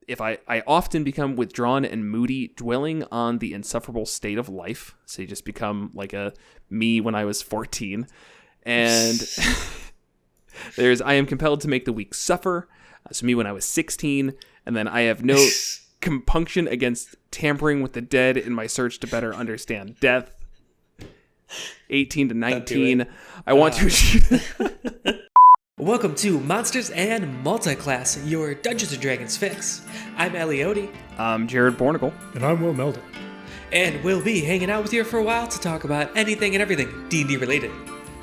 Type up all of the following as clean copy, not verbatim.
I often become withdrawn and moody, dwelling on the insufferable state of life. So you just become like a me when I was 14. And I am compelled to make the weak suffer. So me when I was 16. And then I have no compunction against tampering with the dead in my search to better understand death. 18 to 19. I want to achieve... Welcome to Monsters and Multiclass, your Dungeons & Dragons fix. I'm Ellie. I'm Jared Bornigal. And I'm Will Meldon. And we'll be hanging out with you for a while to talk about anything and everything D&D related.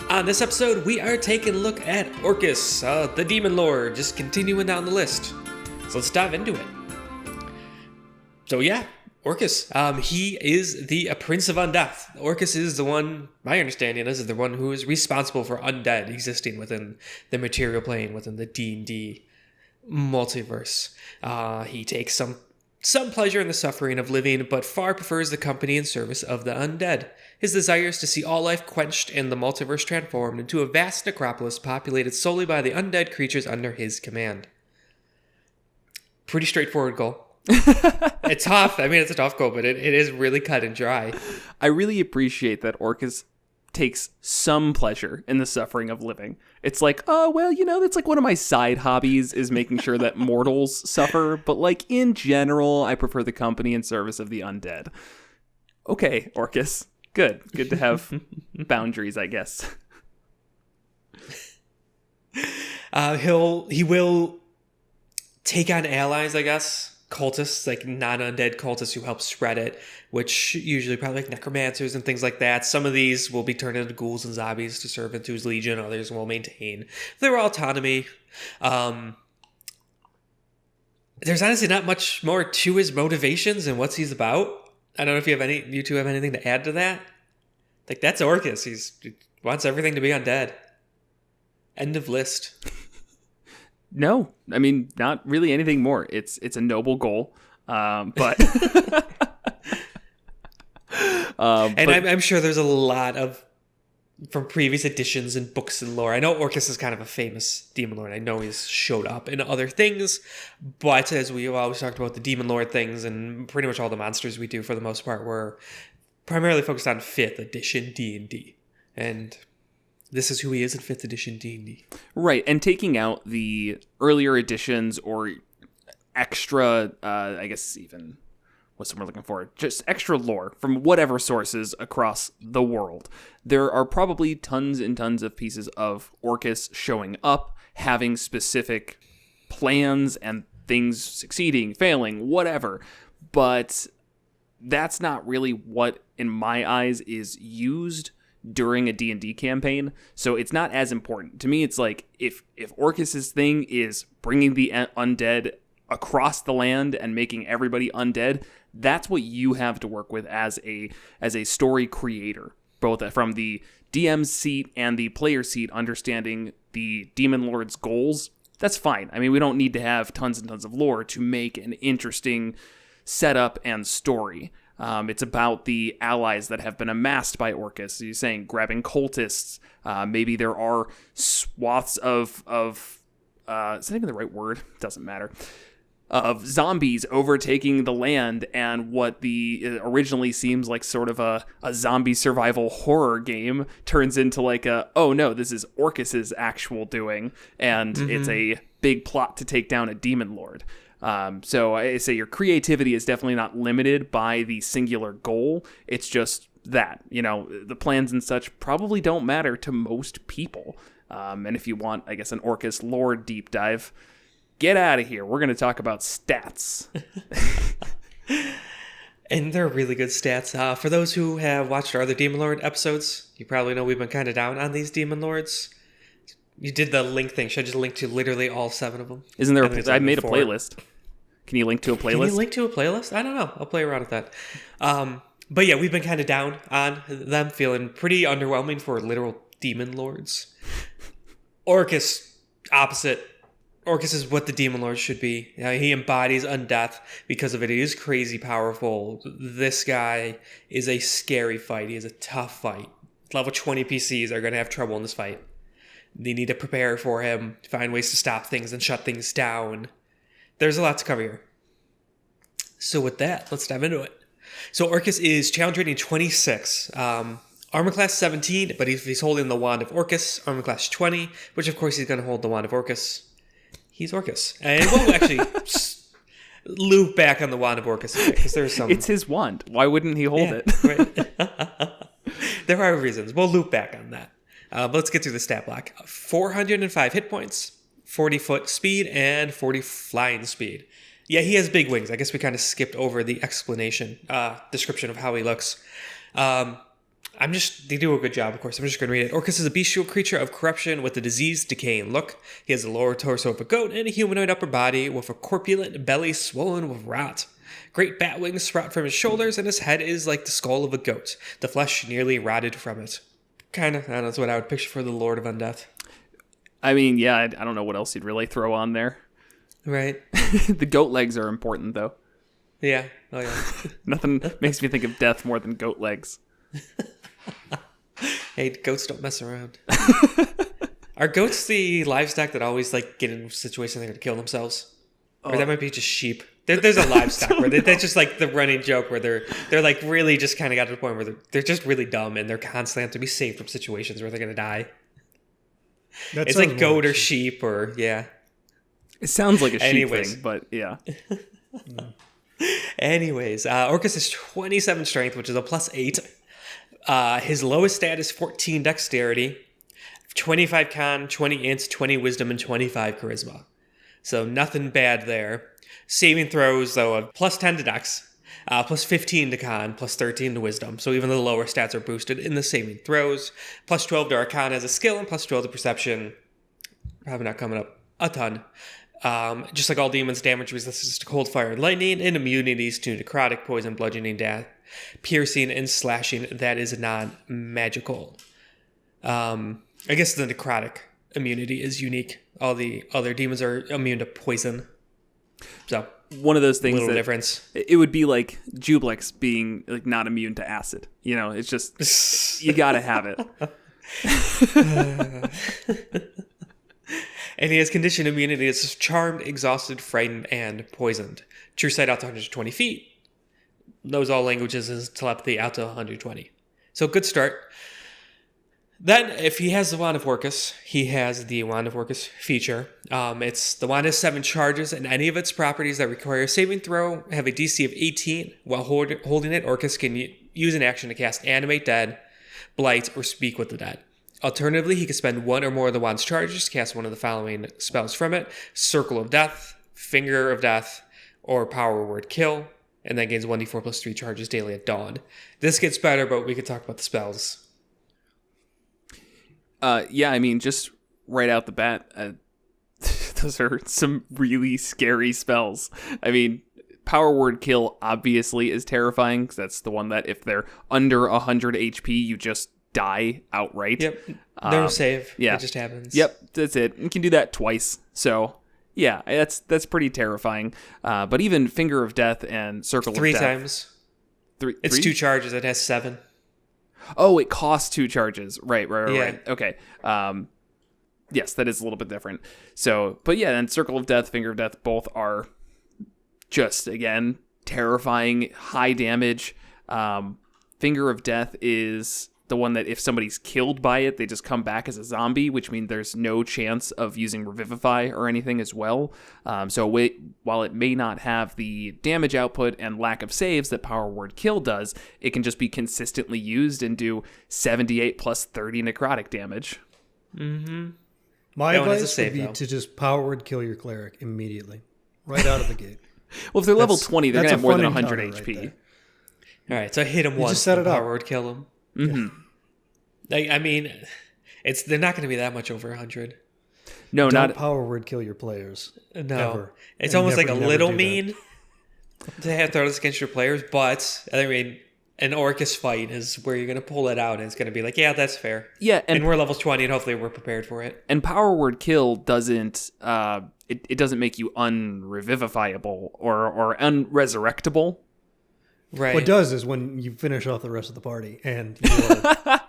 On this episode, we are taking a look at Orcus, the Demon Lord, just continuing down the list. So let's dive into it. So yeah, Orcus, he is the Prince of Undeath. Orcus is the one, my understanding is the one who is responsible for undead existing within the material plane, within the D&D multiverse. He takes some pleasure in the suffering of living, but far prefers the company and service of the undead. His desire is to see all life quenched and the multiverse transformed into a vast necropolis populated solely by the undead creatures under his command. Pretty straightforward goal. It's tough. I mean, it's a tough goal, but it is really cut and dry. I really appreciate that Orcus takes some pleasure in the suffering of living. It's like, oh, well, that's like one of my side hobbies is making sure that mortals suffer. But like in general, I prefer the company and service of the undead. Okay, Orcus. Good to have boundaries, I guess. He will take on allies, I guess. Cultists, like non-undead cultists who help spread it, which usually probably like necromancers and things like that. Some of these will be turned into ghouls and zombies to serve into his legion. Others will maintain their autonomy. There's honestly not much more to his motivations and what he's about. I don't know if you two have anything to add to that. Like, that's Orcus. He wants everything to be undead. End of list. No, I mean, not really anything more. It's a noble goal, but I'm sure there's a lot from previous editions and books and lore. I know Orcus is kind of a famous demon lord. I know he's showed up in other things, but as we always talked about the demon lord things, and pretty much all the monsters we do for the most part were primarily focused on 5th edition D&D, and this is who he is in 5th edition D&D. Right, and taking out the earlier editions or extra, I guess even, what's the word we're looking for? Just extra lore from whatever sources across the world. There are probably tons and tons of pieces of Orcus showing up, having specific plans and things succeeding, failing, whatever. But that's not really what, in my eyes, is used during a D&D campaign, so it's not as important. To me, it's like, if Orcus's thing is bringing the undead across the land and making everybody undead, that's what you have to work with as a story creator, both from the DM seat and the player seat, understanding the Demon Lord's goals. That's fine. I mean, we don't need to have tons and tons of lore to make an interesting setup and story. It's about the allies that have been amassed by Orcus. So you're saying grabbing cultists. Maybe there are swaths of is that even the right word? Doesn't matter. Of zombies overtaking the land, and what it originally seems like sort of a zombie survival horror game turns into like oh no, this is Orcus's actual doing, and it's a big plot to take down a demon lord. So I say your creativity is definitely not limited by the singular goal. It's just that, the plans and such probably don't matter to most people. And if you want, I guess, an Orcus lore deep dive, get out of here. We're going to talk about stats. And they're really good stats. For those who have watched our other Demon Lord episodes, you probably know we've been kind of down on these Demon Lords. You did the link thing. Should I just link to literally all 7 of them? Isn't there I made a playlist. Can you link to a playlist? Can you link to a playlist? I don't know. I'll play around with that. But yeah, we've been kind of down on them, feeling pretty underwhelming for literal demon lords. Orcus, opposite. Orcus is what the demon lord should be. He embodies undeath because of it. He is crazy powerful. This guy is a scary fight. He is a tough fight. Level 20 PCs are going to have trouble in this fight. They need to prepare for him, find ways to stop things and shut things down. There's a lot to cover here. So with that, let's dive into it. So Orcus is challenge rating 26. Armor class 17, but if he's holding the Wand of Orcus, armor class 20, which of course he's going to hold the Wand of Orcus. He's Orcus. And we'll actually loop back on the Wand of Orcus because there's some... It's his wand. Why wouldn't he hold it? Right. There are reasons. We'll loop back on that. But let's get through the stat block. 405 hit points, 40 foot speed, and 40 flying speed. Yeah, he has big wings. I guess we kind of skipped over the explanation, description of how he looks. They do a good job, of course. I'm just going to read it. Orcus is a bestial creature of corruption with a diseased, decaying look. He has the lower torso of a goat and a humanoid upper body with a corpulent belly swollen with rot. Great bat wings sprout from his shoulders, and his head is like the skull of a goat, the flesh nearly rotted from it. Kind of, I don't know, that's what I would picture for the Lord of Undeath. I mean, yeah, I don't know what else you'd really throw on there. Right. The goat legs are important, though. Yeah. Oh, yeah. Nothing makes me think of death more than goat legs. Hey, goats don't mess around. Are goats the livestock that always get in situations they're going to kill themselves? Or that might be just sheep. There's a livestock where that's just the running joke where they're really just kind of got to the point where they're just really dumb and they're constantly have to be saved from situations where they're going to die. It's like goat or sheep or, yeah. It sounds like a sheep thing, but yeah. Anyways, Orcus is 27 strength, which is a +8. His lowest stat is 14 dexterity, 25 con, 20 int, 20 wisdom, and 25 charisma. So nothing bad there. Saving throws, though, of +10 to dex, +15 to con, +13 to wisdom. So even the lower stats are boosted in the saving throws. +12 to arcana as a skill, and +12 to perception. Probably not coming up a ton. Just like all demons, damage resistance to cold, fire, and lightning, and immunities to necrotic, poison, bludgeoning, death, piercing, and slashing. That is non-magical. I guess the necrotic immunity is unique. All the other demons are immune to poison. So one of those things little that difference. It would be like Jublex being not immune to acid. It's just you gotta have it. And he has conditioned immunity as charmed, exhausted, frightened, and poisoned. True sight out to 120 feet. Knows all languages is telepathy out to 120. So good start. Then, if he has the Wand of Orcus, he has the Wand of Orcus feature. The wand has 7 charges, and any of its properties that require a saving throw have a DC of 18. While holding it, Orcus can use an action to cast Animate Dead, Blight, or Speak with the Dead. Alternatively, he can spend one or more of the wand's charges to cast one of the following spells from it: Circle of Death, Finger of Death, or Power Word Kill, and then gains 1d4 plus 3 charges daily at dawn. This gets better, but we could talk about the spells. Yeah, I mean, just right out the bat, those are some really scary spells. I mean, Power Word Kill obviously is terrifying, because that's the one that if they're under 100 HP, you just die outright. Yep. No save. Yeah. It just happens. Yep, that's it. You can do that twice. So, yeah, that's pretty terrifying. But even Finger of Death and Circle of Death. 3 times. It's 2 charges. It has 7. Oh, it costs 2 charges. Right. Yeah. Right. Okay. Yes, that is a little bit different. So, but yeah, and Circle of Death, Finger of Death, both are just, again, terrifying, high damage. Finger of Death is the one that if somebody's killed by it, they just come back as a zombie, which means there's no chance of using Revivify or anything as well. So while it may not have the damage output and lack of saves that Power Word Kill does, it can just be consistently used and do 78 plus 30 necrotic damage. Mm-hmm. My advice would be to just Power Word Kill your cleric immediately, right out of the gate. Well, if they're level 20, they're going to have more than 100 HP. Right, all right, so hit him once. Just set it up. Power Word Kill him. Mm-hmm. I mean, they're not going to be that much over 100. No, Don't not Power Word Kill your players. No, ever. It's And almost never, like a never little do that. mean to have throw this against your players. But I mean, an Orcus fight is where you're going to pull it out, and it's going to be like, yeah, that's fair. Yeah, and we're levels 20, and hopefully we're prepared for it. And Power Word Kill doesn't it doesn't make you unrevivifiable or unresurrectable. Right. What it does is when you finish off the rest of the party and you're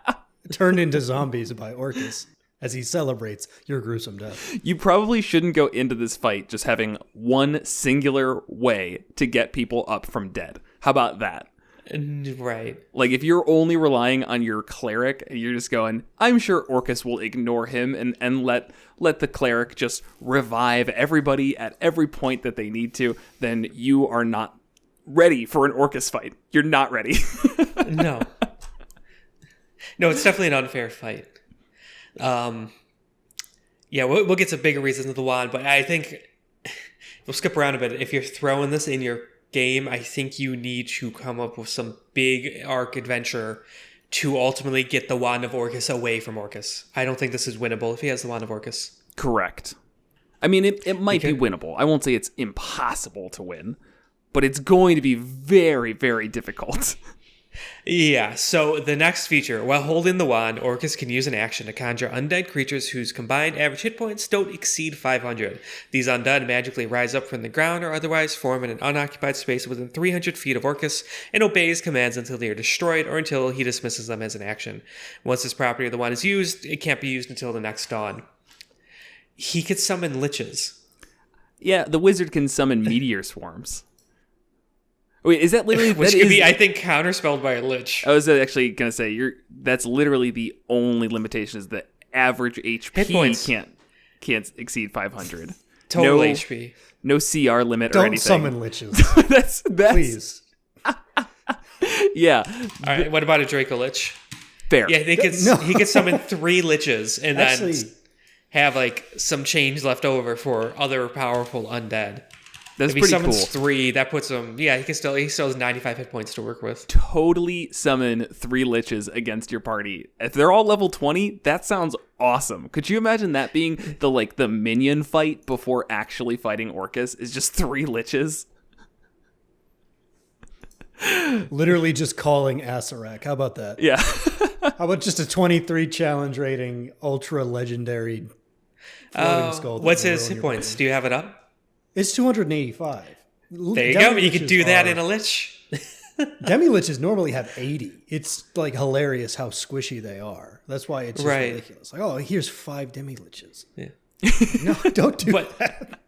turned into zombies by Orcus, as he celebrates your gruesome death. You probably shouldn't go into this fight just having one singular way to get people up from dead. How about that? Right. Like, if you're only relying on your cleric and you're just going, I'm sure Orcus will ignore him and let the cleric just revive everybody at every point that they need to, then you are not ready for an Orcus fight. You're not ready. No. No, it's definitely an unfair fight. Yeah, we'll get to bigger reasons of the wand, but I think we'll skip around a bit. If you're throwing this in your game, I think you need to come up with some big arc adventure to ultimately get the Wand of Orcus away from Orcus. I don't think this is winnable if he has the Wand of Orcus. Correct. I mean, it might be winnable. I won't say it's impossible to win, but it's going to be very, very difficult. Yeah, so the next feature, while holding the wand, Orcus can use an action to conjure undead creatures whose combined average hit points don't exceed 500. These undead magically rise up from the ground or otherwise form in an unoccupied space within 300 feet of Orcus and obey his commands until they are destroyed or until he dismisses them as an action. Once this property of the wand is used, it can't be used until the next dawn. He could summon liches. Yeah, the wizard can summon meteor swarms. Wait, is that literally... Which could be, I think, counterspelled by a lich. I was actually going to say, that's literally the only limitation, is the average HP can't exceed 500. Total HP. No CR limit or anything. Don't summon liches. that's Please. Yeah. All right, what about a Draco Lich? Fair. Yeah, he could summon 3 liches and then have like some change left over for other powerful undead. That's if he pretty summons cool. 3, that puts him... Yeah, he still has 95 hit points to work with. Totally summon 3 liches against your party. If they're all level 20, that sounds awesome. Could you imagine that being the minion fight before actually fighting Orcus is just 3 liches? Literally just calling Asarak. How about that? Yeah. How about just a 23 challenge rating, ultra legendary floating skull? What's his hit points? Do you have it up? It's 285. There you go. You can do that in a lich. Demi-liches normally have 80. It's like hilarious how squishy they are. That's why it's just ridiculous. Like, oh, here's 5 demi-liches. Yeah. No, don't do that.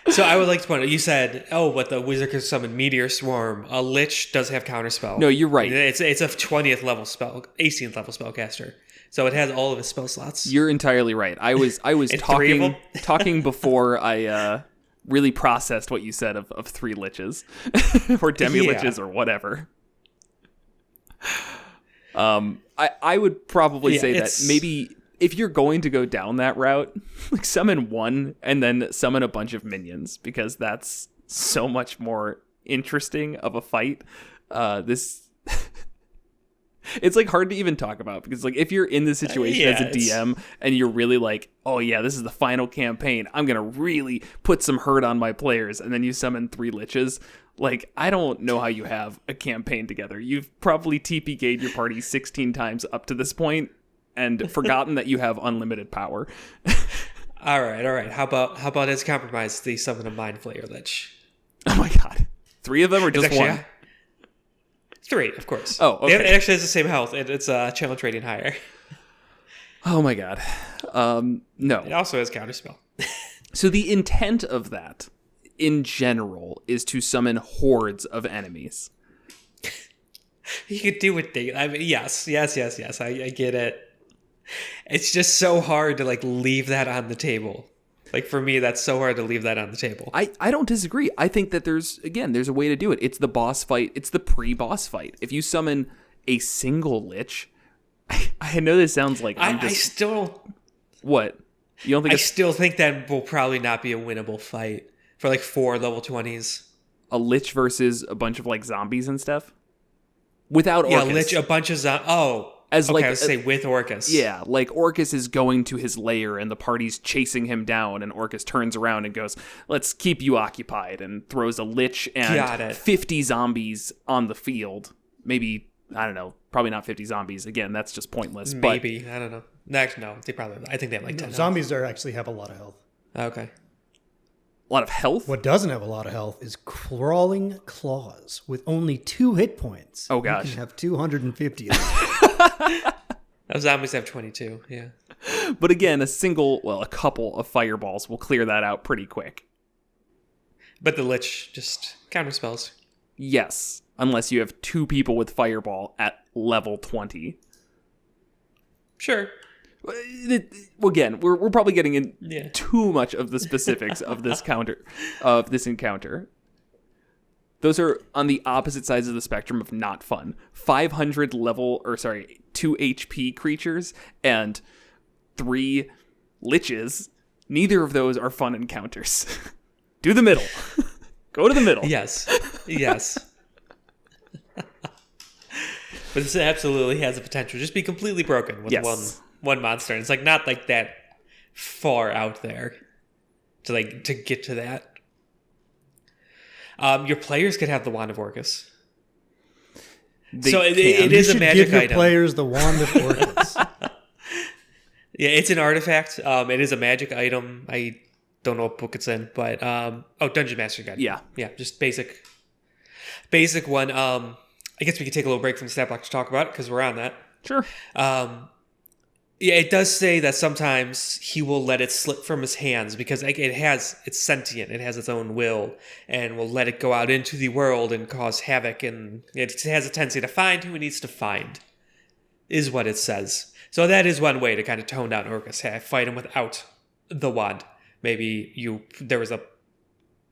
So I would like to point out, you said, but the wizard can summon Meteor Swarm. A lich does have counterspell. No, you're right. It's a 20th level 18th level spellcaster. So it has all of his spell slots. You're entirely right. I was talking before I really processed what you said of 3 liches or demi-liches or whatever. I would probably say that maybe if you're going to go down that route, like summon 1 and then summon a bunch of minions, because that's so much more interesting of a fight. It's like hard to even talk about, because like if you're in this situation as a DM and you're really like, oh yeah, this is the final campaign, I'm gonna really put some hurt on my players, and then you summon 3 liches, like I don't know how you have a campaign together. You've probably TPK'd your party 16 times up to this point and forgotten that you have unlimited power. All right. How about as compromise the summon a Mind Flayer Lich? Oh my god, 3 of them or just 1? 3, of course. Oh, okay. It actually has the same health. It's challenge rating higher. Oh my god. No. It also has counterspell. So the intent of that, in general, is to summon hordes of enemies. You could do it. I mean, yes. I get it. It's just so hard to like leave that on the table. Like, for me, that's so hard to leave that on the table. I don't disagree. I think that there's a way to do it. It's the boss fight. It's the pre-boss fight. If you summon a single lich, I know this sounds like I still... What? You don't think I still think that will probably not be a winnable fight for, like, 4 level 20s. A lich versus a bunch of, like, zombies and stuff? Without Orcus. Yeah, lich, a bunch of zombies. Oh, as okay, I was say with Orcus. Yeah, like Orcus is going to his lair and the party's chasing him down, and Orcus turns around and goes, let's keep you occupied, and throws a lich and 50 zombies on the field. Maybe, I don't know, probably not 50 zombies. Again, that's just pointless. Maybe, I don't know. Actually, no, I think they have like 10 zombies actually have a lot of health. Okay. A lot of health? What doesn't have a lot of health is crawling claws with only 2 hit points. Oh gosh. You can have 250 of them. Those zombies have 22, yeah. But again, a couple of fireballs will clear that out pretty quick. But the Lich just counterspells. Yes, unless you have 2 people with fireball at level 20. Sure. Again, we're probably getting in too much of the specifics of this encounter. Those are on the opposite sides of the spectrum of not fun. 500 2 HP creatures and 3 liches. Neither of those are fun encounters. Do the middle. Go to the middle. Yes. But this absolutely has the potential to just be completely broken with one monster. And it's like not like that far out there to get to that. Your players could have the Wand of Orcus. It is a magic item. Give your players the Wand of Orcus. Yeah, it's an artifact. It is a magic item. I don't know what book it's in, but Dungeon Master Guide. Yeah, just basic one. I guess we could take a little break from the stat block to talk about it because we're on that. Sure. It does say that sometimes he will let it slip from his hands because it's sentient. It has its own will and will let it go out into the world and cause havoc. And it has a tendency to find who it needs to find, is what it says. So that is one way to kind of tone down Orcus. Fight him without the wand. Maybe there was a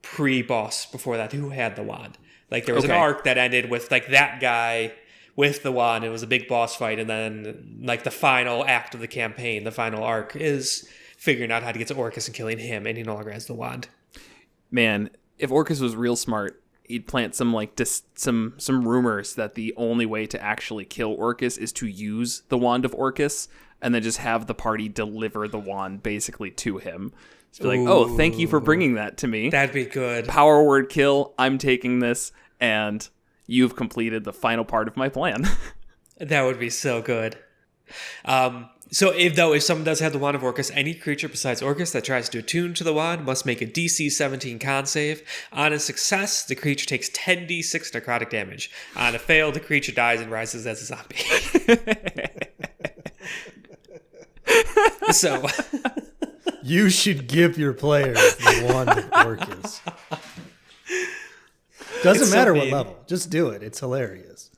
pre-boss before that who had the wand. Like there was an arc that ended with like that guy with the wand. It was a big boss fight, and then like the final act of the campaign, the final arc is figuring out how to get to Orcus and killing him, and he no longer has the wand. Man, if Orcus was real smart, he'd plant some some rumors that the only way to actually kill Orcus is to use the Wand of Orcus, and then just have the party deliver the wand basically to him. Just be like, oh, thank you for bringing that to me. That'd be good. Power word kill. I'm taking this, and you've completed the final part of my plan. That would be so good. So if someone does have the Wand of Orcus, any creature besides Orcus that tries to attune to the wand must make a DC 17 con save. On a success, the creature takes 10d6 necrotic damage. On a fail, the creature dies and rises as a zombie. So you should give your players the Wand of Orcus. Doesn't matter what level. Just do it. It's hilarious.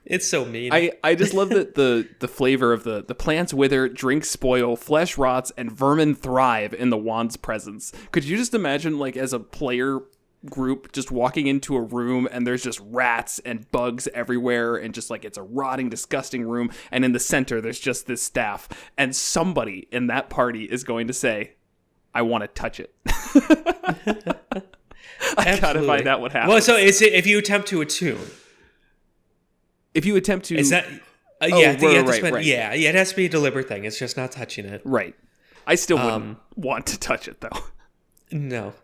It's so mean. I just love that the flavor of the plants wither, drinks spoil, flesh rots, and vermin thrive in the wand's presence. Could you just imagine, like, as a player group just walking into a room and there's just rats and bugs everywhere and just like it's a rotting, disgusting room, and in the center there's just this staff, and somebody in that party is going to say, I want to touch it. I gotta find out what happens. Well, so is it if you attempt to attune? If you attempt to... Is that... right. Yeah, it has to be a deliberate thing. It's just not touching it. Right. I still wouldn't want to touch it, though. No.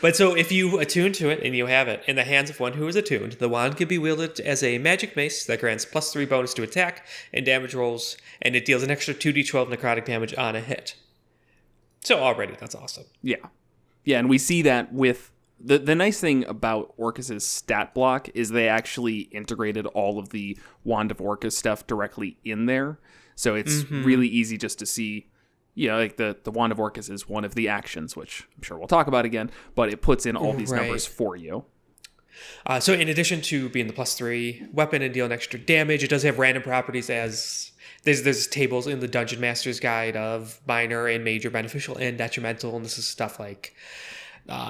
But so if you attune to it and you have it in the hands of one who is attuned, the wand can be wielded as a magic mace that grants +3 bonus to attack and damage rolls, and it deals an extra 2d12 necrotic damage on a hit. So already, that's awesome. Yeah. Yeah, and we see that with... The nice thing about Orcus's stat block is they actually integrated all of the Wand of Orcus stuff directly in there. So it's really easy just to see, like the Wand of Orcus is one of the actions, which I'm sure we'll talk about again, but it puts in all these numbers for you. So in addition to being the +3 weapon and dealing extra damage, it does have random properties as... There's tables in the Dungeon Master's Guide of minor and major, beneficial and detrimental, and this is stuff like...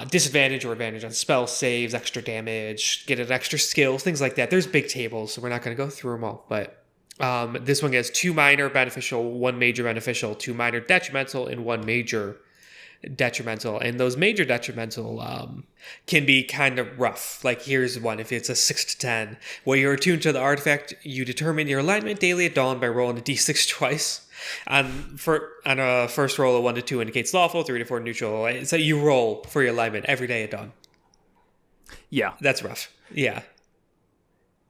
disadvantage or advantage on spell saves, extra damage, get an extra skill, things like that. There's big tables, so we're not going to go through them all. But this one gets 2 minor beneficial, 1 major beneficial, 2 minor detrimental, and 1 major detrimental. And those major detrimental can be kind of rough. Like here's one, if it's a 6 to 10, where you're attuned to the artifact, you determine your alignment daily at dawn by rolling a d6 twice. On a first roll, a 1 to 2 indicates lawful, 3 to 4 neutral. So you roll for your alignment every day at dawn. Yeah. That's rough. Yeah.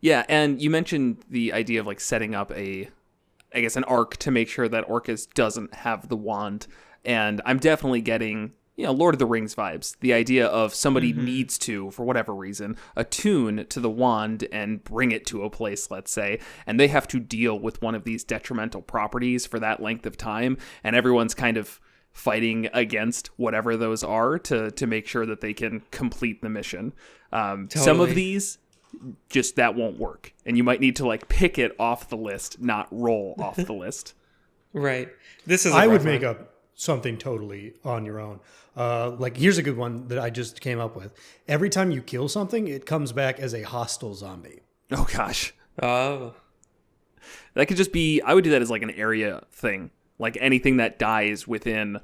Yeah, and you mentioned the idea of like setting up an arc to make sure that Orcus doesn't have the wand. And I'm definitely getting, Lord of the Rings vibes. The idea of somebody needs to, for whatever reason, attune to the wand and bring it to a place, let's say, and they have to deal with one of these detrimental properties for that length of time, and everyone's kind of fighting against whatever those are to make sure that they can complete the mission. Some of these, just that won't work, and you might need to like pick it off the list, not roll off the list. Right. This is. I would make up something totally on your own. Like, here's a good one that I just came up with. Every time you kill something, it comes back as a hostile zombie. Oh, gosh. Oh. That could just be... I would do that as, like, an area thing. Like, anything that dies within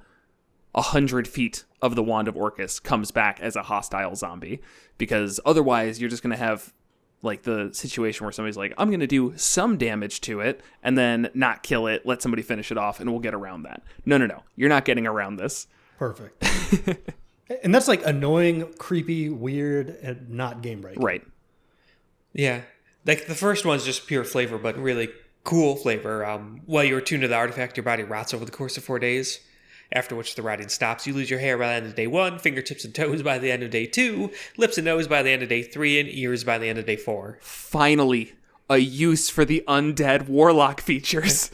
100 feet of the Wand of Orcus comes back as a hostile zombie. Because otherwise, you're just going to have, like, the situation where somebody's like, I'm going to do some damage to it, and then not kill it, let somebody finish it off, and we'll get around that. No. You're not getting around this. Perfect. And that's like annoying, creepy, weird, and not game breaking. Right. Yeah. Like the first one's just pure flavor, but really cool flavor. While you're attuned to the artifact, your body rots over the course of 4 days. After which the rotting stops. You lose your hair by the end of day 1, fingertips and toes by the end of day 2, lips and nose by the end of day 3, and ears by the end of day 4. Finally, a use for the undead warlock features.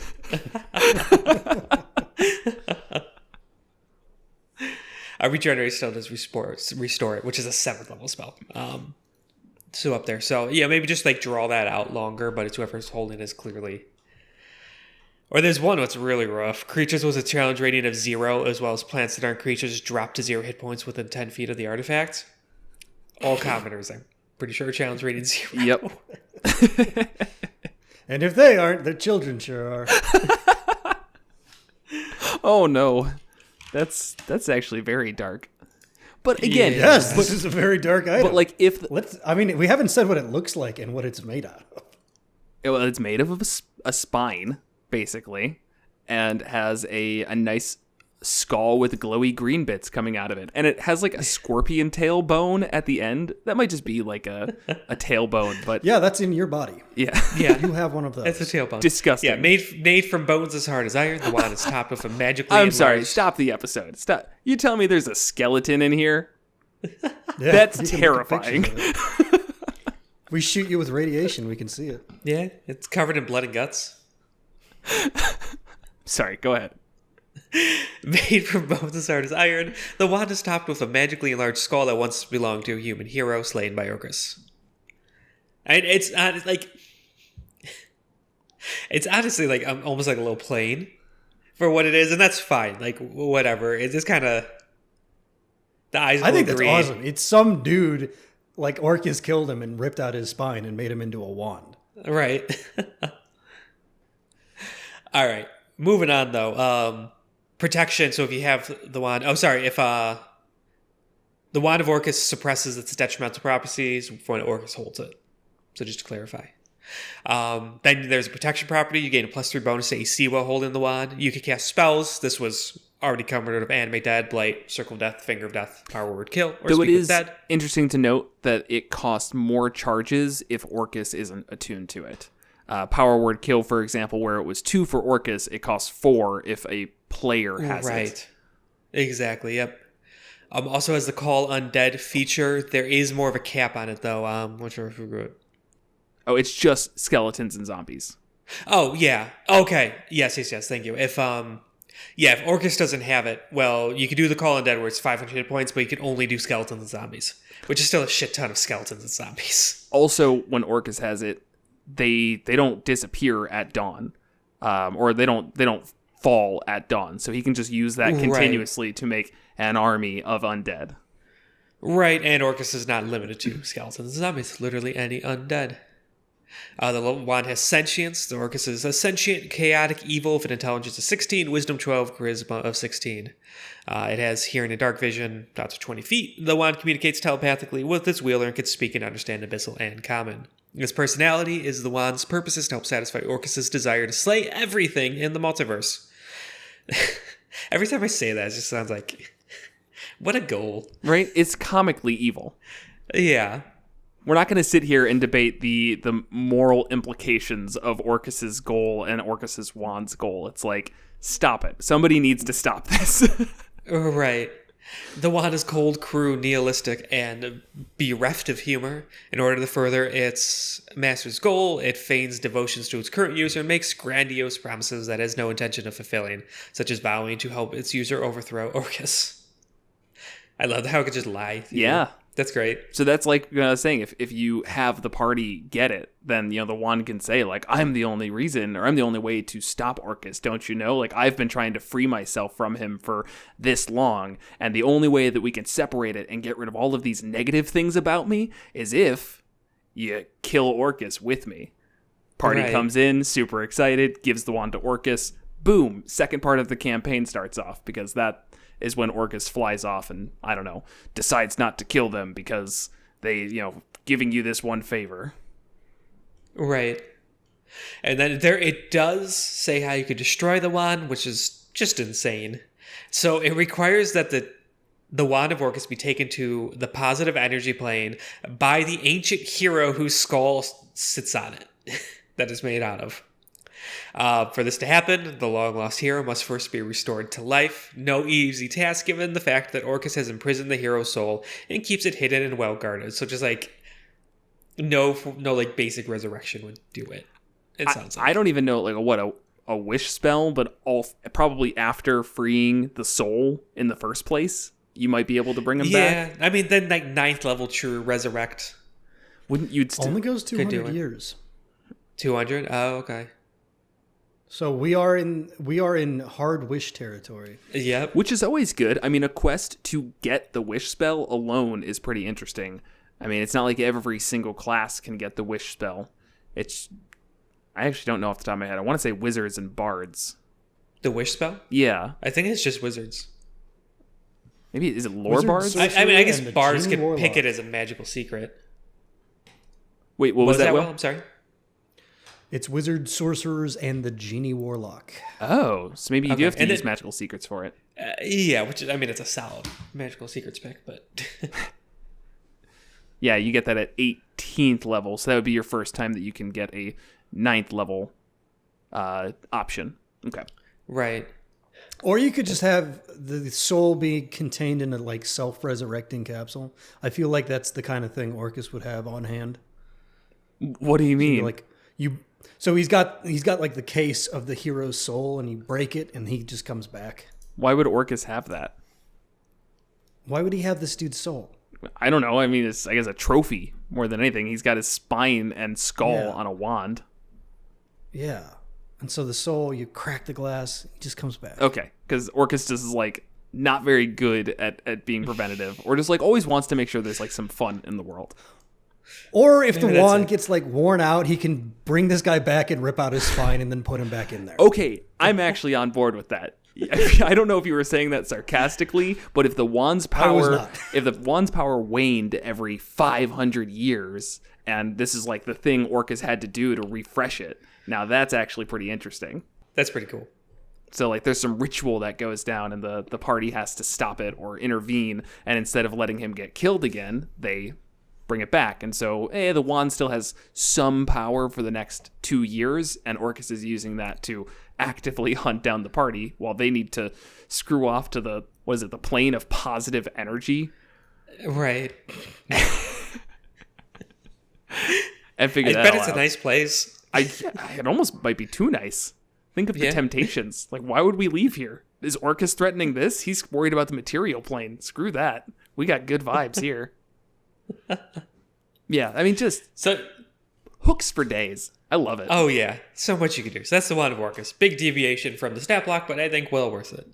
Regenerate still does restore it, which is a 7th level spell. So up there. So yeah, maybe just like draw that out longer, but it's whoever's holding is clearly. Or there's one that's really rough. Creatures with a challenge rating of 0, as well as plants that aren't creatures, drop to 0 hit points within 10 feet of the artifact. All commoners, I'm pretty sure challenge rating 0. Yep. And if they aren't, the children sure are. Oh no. That's actually very dark. But again, yes, this is a very dark item. But like if we haven't said what it looks like and what it's made out of. Well, it's made of a spine basically, and has a nice skull with glowy green bits coming out of it, and it has like a scorpion tail bone at the end. That might just be like a tailbone, but yeah, that's in your body. Yeah, you have one of those. That's a tailbone. Disgusting. Yeah, made from bones as hard as iron. The wand is topped with a magically. I'm sorry. Stop the episode. Stop. You tell me there's a skeleton in here? Yeah, that's terrifying. We shoot you with radiation. We can see it. Yeah, it's covered in blood and guts. Sorry, go ahead. Made from bones as hard as iron, the wand is topped with a magically enlarged skull that once belonged to a human hero slain by Orcus. And it's honestly like almost like a little plain for what it is, and that's fine. Like whatever, it's just kind of the eyes. I think that's green. awesome. It's some dude like Orcus killed him and ripped out his spine and made him into a wand. Right. All right. Moving on though. Protection. So if you have the wand, if the wand of Orcus suppresses its detrimental properties when Orcus holds it. So just to clarify. Then there's a protection property. You gain a +3 bonus to AC while holding the wand. You can cast spells. This was already covered of Animate Dead, Blight, Circle of Death, Finger of Death, Power Word Kill, or Though Speak it with is Dead. interesting to note that it costs more charges if Orcus isn't attuned to it. Power Word Kill, for example, where it was 2 for Orcus, it costs 4 if a player has it. Right. Exactly, yep. Also has the Call Undead feature. There is more of a cap on it, though. Which I forgot. Oh, it's just skeletons and zombies. Oh, yeah. Okay. Yes. Thank you. If Orcus doesn't have it, well, you could do the Call Undead where it's 500 hit points, but you can only do skeletons and zombies, which is still a shit ton of skeletons and zombies. Also, when Orcus has it, they don't disappear at dawn, or they don't fall at dawn. So he can just use that continuously to make an army of undead. Right, and Orcus is not limited to skeletons and zombies. Literally any undead. The wand has sentience. The Orcus is a sentient, chaotic evil with an intelligence of 16, wisdom 12, charisma of 16. It has hearing and dark vision, out to 20 feet. The wand communicates telepathically with its wielder and can speak and understand abyssal and common. Its personality is the wand's purpose is to help satisfy Orcus's desire to slay everything in the multiverse. Every time I say that, it just sounds like, what a goal. Right? It's comically evil. Yeah. We're not going to sit here and debate the moral implications of Orcus's goal and Orcus's wand's goal. It's like, stop it. Somebody needs to stop this. Right. The wand is cold, cruel, nihilistic, and bereft of humor. In order to further its master's goal, it feigns devotions to its current user and makes grandiose promises that it has no intention of fulfilling, such as vowing to help its user overthrow Orcus. I love how it could just lie. Yeah. That's great. So that's like I was saying, if you have the party get it, then, the wand can say, like, I'm the only reason, or I'm the only way to stop Orcus, don't you know? Like, I've been trying to free myself from him for this long, and the only way that we can separate it and get rid of all of these negative things about me is if you kill Orcus with me. Party comes in, super excited, gives the wand to Orcus. Boom, second part of the campaign starts off, because that is when Orcus flies off and, I don't know, decides not to kill them because they, giving you this one favor. Right. And then it does say how you could destroy the wand, which is just insane. So it requires that the wand of Orcus be taken to the positive energy plane by the ancient hero whose skull sits on it, that is made out of. For this to happen, the long-lost hero must first be restored to life. No easy task given the fact that Orcus has imprisoned the hero's soul and keeps it hidden and well-guarded. So just no basic resurrection would do it. It sounds like. I don't even know what a wish spell, but probably after freeing the soul in the first place, you might be able to bring him back. Yeah, I mean, then 9th level true resurrect. Wouldn't you only goes 200 years? 200? Oh, okay. So we are in hard wish territory. Yep. Which is always good. I mean, a quest to get the wish spell alone is pretty interesting. I mean, it's not like every single class can get the wish spell. I actually don't know off the top of my head. I want to say wizards and bards. The wish spell? Yeah. I think it's just wizards. Maybe, is it lore bards? I guess bards could pick it as a magical secret. Wait, what was that, Will? I'm sorry. It's wizards, sorcerers, and the genie warlock. Oh, so maybe you do have to use magical secrets for it. Yeah, which is, I mean, it's a solid magical secrets pick, but... Yeah, you get that at 18th level, so that would be your first time that you can get a 9th level option. Okay. Right. Or you could just have the soul be contained in a self-resurrecting capsule. I feel like that's the kind of thing Orcus would have on hand. What do you mean? So he's got the case of the hero's soul, and you break it, and he just comes back. Why would Orcus have that? Why would he have this dude's soul? I don't know. I mean, it's, I guess, a trophy more than anything. He's got his spine and skull on a wand. Yeah. And so the soul, you crack the glass, he just comes back. Okay, because Orcus just is not very good at being preventative, or just always wants to make sure there's some fun in the world. Or if the wand gets worn out, he can bring this guy back and rip out his spine and then put him back in there. Okay, I'm actually on board with that. I don't know if you were saying that sarcastically, but if the wand's power waned every 500 years, and this is the thing Orcus had to do to refresh it, now that's actually pretty interesting. That's pretty cool. So there's some ritual that goes down, and the party has to stop it or intervene, and instead of letting him get killed again, they bring it back. And so the wand still has some power for the next 2 years, and Orcus is using that to actively hunt down the party while they need to screw off to the plane of positive energy. Right. And figure that out. I bet it's a nice place. It almost might be too nice. Think of the temptations. Why would we leave here? Is Orcus threatening this? He's worried about the material plane. Screw that. We got good vibes here. Yeah, I mean, just hooks for days. I love it. Oh, yeah. So much you can do. So that's the wand of Orcus. Big deviation from the stat block, but I think well worth it.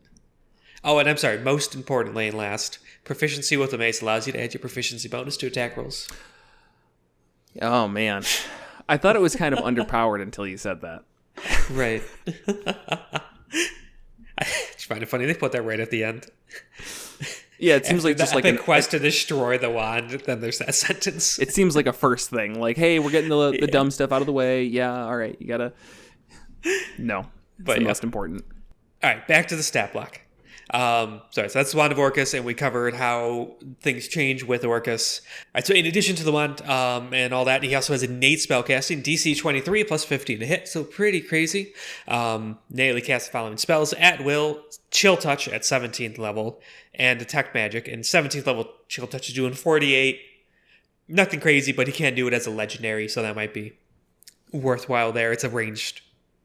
Oh, and I'm sorry, most importantly and last, proficiency with the mace allows you to add your proficiency bonus to attack rolls. Oh, man. I thought it was kind of underpowered until you said that. Right. I just find it funny they put that right at the end. Yeah, it seems like just a quest to destroy the wand, then there's that sentence. It seems like a first thing. Hey, we're getting the dumb stuff out of the way. Yeah, all right, you gotta... No, it's the most important. All right, back to the stat block. So that's the Wand of Orcus, and we covered how things change with Orcus. All right, so in addition to the wand and all that, he also has innate spellcasting, DC 23 plus 15 to hit, so pretty crazy. Innately casts the following spells at will: Chill Touch at 17th level, and Detect Magic. And 17th level Chill Touch is doing 48. Nothing crazy, but he can do it as a legendary, so that might be worthwhile there. It's a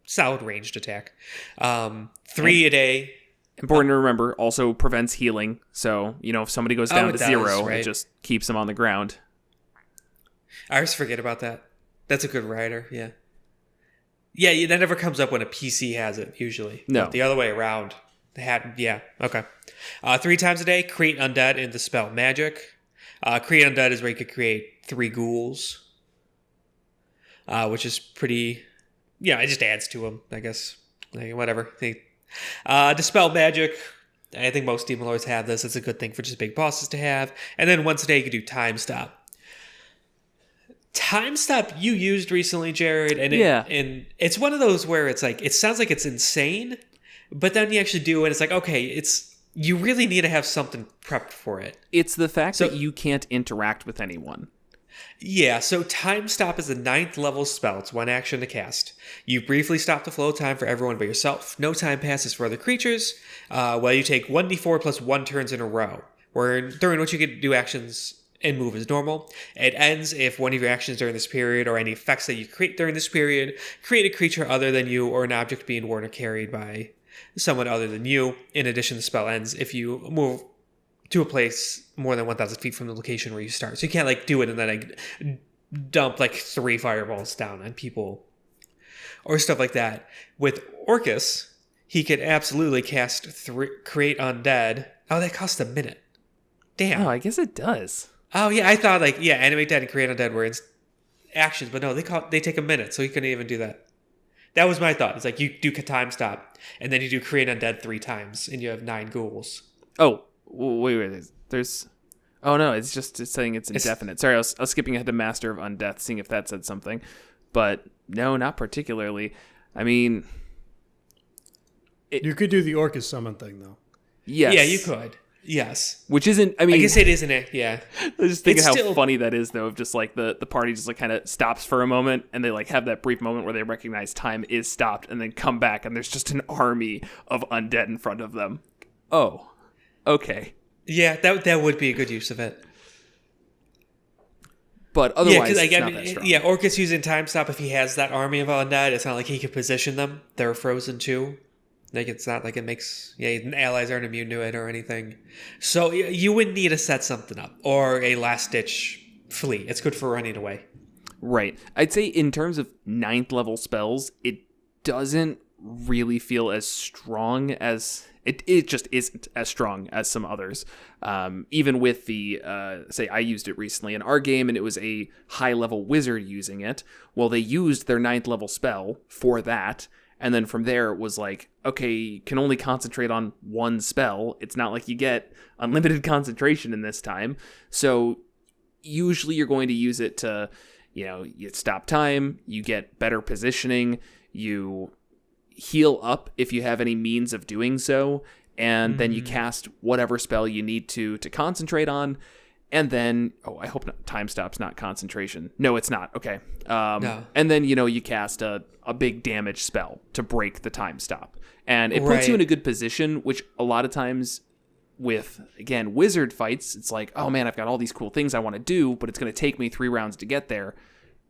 solid ranged attack. 3 a day. Important to remember, also prevents healing. So, if somebody goes down to 0, right. It just keeps them on the ground. I always forget about that. That's a good rider, yeah. Yeah, that never comes up when a PC has it, usually. No. But the other way around. Yeah, okay. 3 times a day, create undead in the spell magic. Create undead is where you could create 3 ghouls. Which is pretty... Yeah, it just adds to them, I guess. Whatever. Dispel magic. I think most Demon Lords have this. It's a good thing for just big bosses to have. And then once a day, you can do Time Stop. Time Stop you used recently, Jared. And and it's one of those where it's like, it sounds like it's insane, but then you actually do it. It's like, okay, you really need to have something prepped for it. It's the fact that you can't interact with anyone. Yeah, so Time Stop is a 9th level spell. It's 1 action to cast. You briefly stop the flow of time for everyone but yourself. No time passes for other creatures. While you take 1d4 plus 1 turns in a row, during which you can do actions and move as normal. It ends if one of your actions during this period or any effects that you create during this period create a creature other than you or an object being worn or carried by someone other than you. In addition, the spell ends if you move to a place more than 1,000 feet from the location where you start. So you can't do it and then dump 3 fireballs down on people or stuff like that. With Orcus, he could absolutely cast create undead. Oh, that costs a minute. Damn. Oh, I guess it does. Oh yeah, I thought animate dead and create undead were actions, but no, they take a minute, so you couldn't even do that. That was my thought. It's you do Time Stop, and then you do create undead 3 times, and you have 9 ghouls. Oh, wait. There's... Oh, no, it's saying it's indefinite. Sorry, I was skipping ahead to Master of Undeath, seeing if that said something. But, no, not particularly. I mean... You could do the Orcus summon thing, though. Yes. Yeah, you could. Yes. Which isn't... I mean... I guess it isn't it, yeah. I was just thinking how funny that is, though, of just, the party just, kind of stops for a moment, and they, have that brief moment where they recognize time is stopped, and then come back, and there's just an army of undead in front of them. Oh. Okay. Yeah, that would be a good use of it. But otherwise, it's not that strong. Yeah, Orcus using Time Stop, if he has that army of undead, it's not like he can position them. They're frozen too. It's not like it makes... Yeah, allies aren't immune to it or anything. So you would need to set something up. Or a last-ditch flee. It's good for running away. Right. I'd say in terms of 9th level spells, it doesn't really feel as strong as... It just isn't as strong as some others. Even with the, say I used it recently in our game and it was a high level wizard using it. Well, they used their 9th level spell for that. And then from there it was okay, you can only concentrate on one spell. It's not like you get unlimited concentration in this time. So usually you're going to use it to, you stop time, you get better positioning, you heal up if you have any means of doing so, and then you cast whatever spell you need to concentrate on, and then I hope not, Time Stop's not concentration. No, it's not. Okay. No. And then you cast a big damage spell to break the Time Stop, and it puts you in a good position, which a lot of times with, again, wizard fights, it's oh man, I've got all these cool things I want to do, but it's going to take me 3 rounds to get there.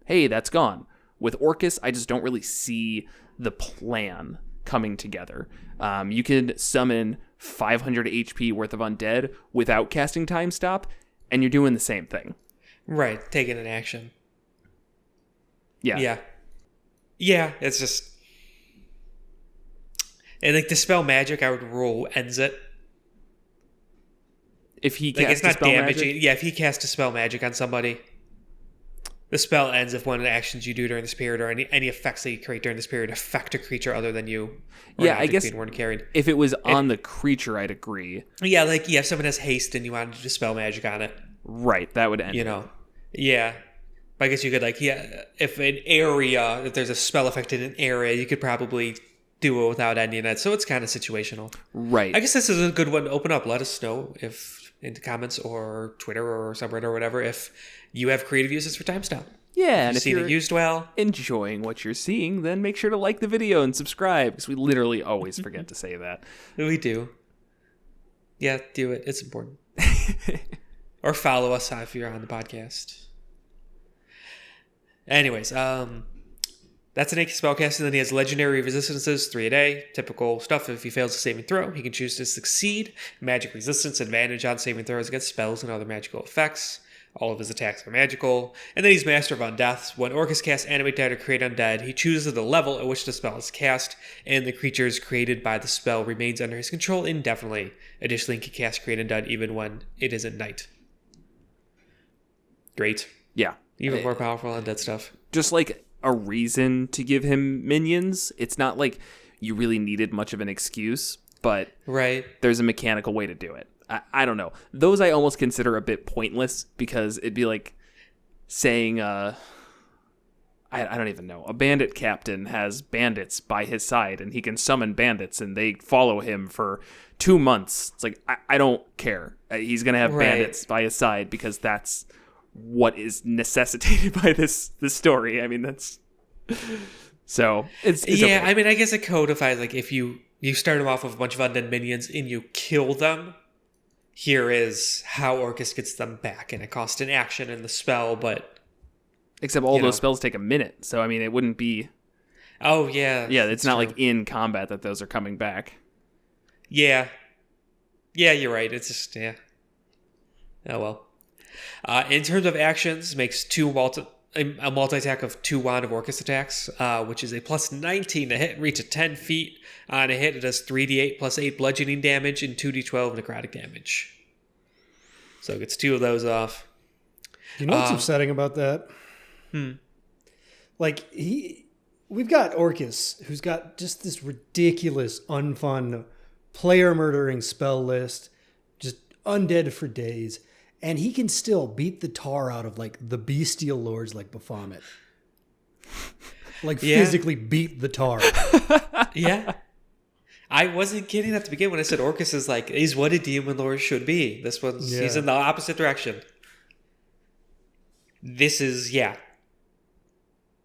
Hey, that's gone. With Orcus, I just don't really see the plan coming together. You can summon 500 HP worth of undead without casting Time Stop, and you're doing the same thing. Right, taking an action. Yeah. Yeah, it's just... And Dispel Magic, I would rule, ends it. If he casts it's not Dispel damaging. Magic? Yeah, if he casts Dispel Magic on somebody... The spell ends if one of the actions you do during this period or any effects that you create during this period affect a creature other than you. Yeah, I guess if it was on the creature, I'd agree. Yeah, if someone has haste and you wanted to dispel magic on it. Right, that would end. Yeah. But I guess you could if there's a spell effect in an area, you could probably do it without any Innate, so it's kind of situational. Right. I guess this is a good one to open up. Let us know if in the comments or Twitter or subreddit or whatever if you have creative uses for time stop. Yeah, and if seen you're it used well, enjoying what you're seeing, then make sure to like the video and subscribe, because we literally always forget to say that. We do. Yeah, do it. It's important. Or follow us if you're on the podcast. Anyways, that's Innate spellcasting. Then he has legendary resistances, 3 a day. Typical stuff. If he fails a saving throw, he can choose to succeed. Magic resistance, advantage on saving throws against spells and other magical effects. All of his attacks are magical. And then he's Master of Undeath. When Orcus casts Animate Dead or Create Undead, he chooses the level at which the spell is cast, and the creatures created by the spell remains under his control indefinitely. Additionally, he can cast Create Undead even when it isn't night. Great. Yeah. Even more powerful undead stuff. Just like a reason to give him minions. It's not like you really needed much of an excuse, but right. There's a mechanical way to do it. I don't know. Those I almost consider a bit pointless, because it'd be like saying, I don't even know. A bandit captain has bandits by his side, and he can summon bandits, and they follow him for 2 months. It's like, I don't care. He's going to have bandits by his side, because that's what is necessitated by this story. I mean, that's... So, it's yeah, okay. I mean, I guess it codifies, like, if you start them off with a bunch of undead minions, and you kill them, here is how Orcus gets them back, and it costs an action in the spell, but... Except all those spells take a minute, so I mean, it wouldn't be... Oh, yeah. Yeah, it's not like in combat that those are coming back. Yeah. Yeah, you're right. It's just, yeah. Oh, well. In terms of actions, makes a multi-attack of 2 Wand of Orcus attacks, which is a plus 19 to hit, reach at 10 feet. On a hit, it does 3d8 plus 8 bludgeoning damage and 2d12 necrotic damage. So it gets 2 of those off. You know what's upsetting about that? Like, we've got Orcus, who's got just this ridiculous, unfun, player-murdering spell list, just undead for days, and he can still beat the tar out of, like, the bestial lords like Baphomet. Like, physically beat the tar. Yeah. I wasn't kidding at the beginning when I said Orcus is what a demon lord should be. This one's, he's in the opposite direction. This is, yeah.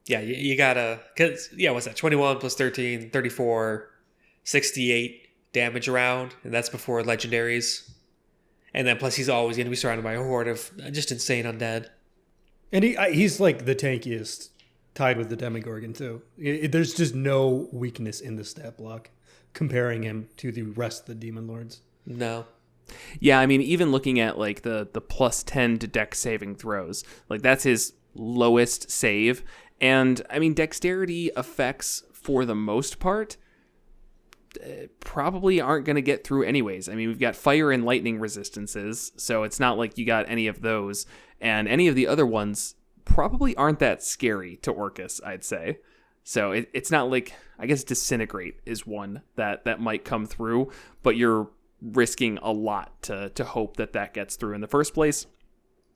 Yeah, you gotta, because, what's that? 21 plus 13, 34, 68 damage around, and that's before legendaries. And then plus he's always going to be surrounded by a horde of just insane undead. And he's like the tankiest, tied with the Demogorgon too. There's just no weakness in the stat block comparing him to the rest of the demon lords. No. Yeah, I mean, even looking at like the plus 10 to dex saving throws, like that's his lowest save. And I mean, dexterity effects for the most part probably aren't going to get through anyways. I mean, we've got fire and lightning resistances, so it's not like you got any of those. And any of the other ones probably aren't that scary to Orcus, I'd say. So it's not like, I guess Disintegrate is one that might come through, but you're risking a lot to hope that gets through in the first place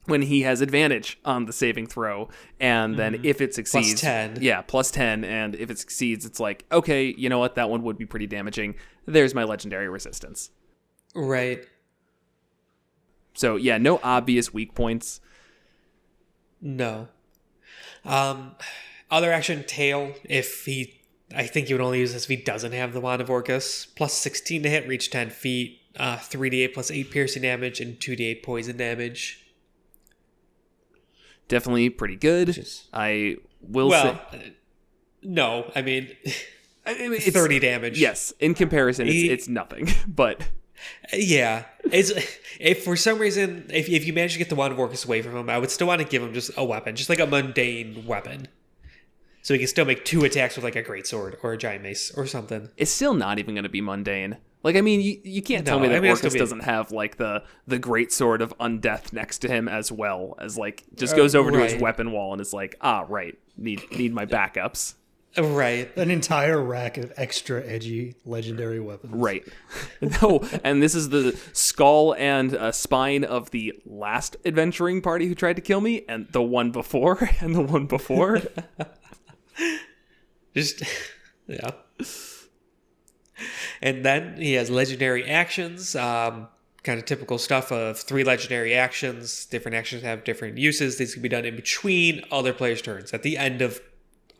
when he has advantage on the saving throw. And then if it succeeds... Plus 10. Yeah, plus 10. And if it succeeds, it's like, okay, you know what? That one would be pretty damaging. There's my legendary resistance. Right. So, yeah, no obvious weak points. No. Other action, Tail, I think he would only use this if he doesn't have the Wand of Orcus. Plus 16 to hit, reach 10 feet, 3d8 plus 8 piercing damage, and 2d8 poison damage. Definitely pretty good. I will say... No, I mean 30 damage. Yes, in comparison, it's nothing, but... Yeah. If for some reason, if you manage to get the Wand of Orcus away from him, I would still want to give him just a weapon, just like a mundane weapon. So he can still make 2 attacks with like a greatsword or a giant mace or something. It's still not even going to be mundane. Like, I mean, you can't tell me that Orcus doesn't have, like, the great sword of Undeath next to him as well as, like, just goes over to his weapon wall and is like, right, need my backups. Right. An entire rack of extra edgy legendary weapons. Right. No, and this is the skull and spine of the last adventuring party who tried to kill me, and the one before, and the one before. Just, yeah. And then he has legendary actions, kind of typical stuff of 3 legendary actions. Different actions have different uses. These can be done in between other players' turns, at the end of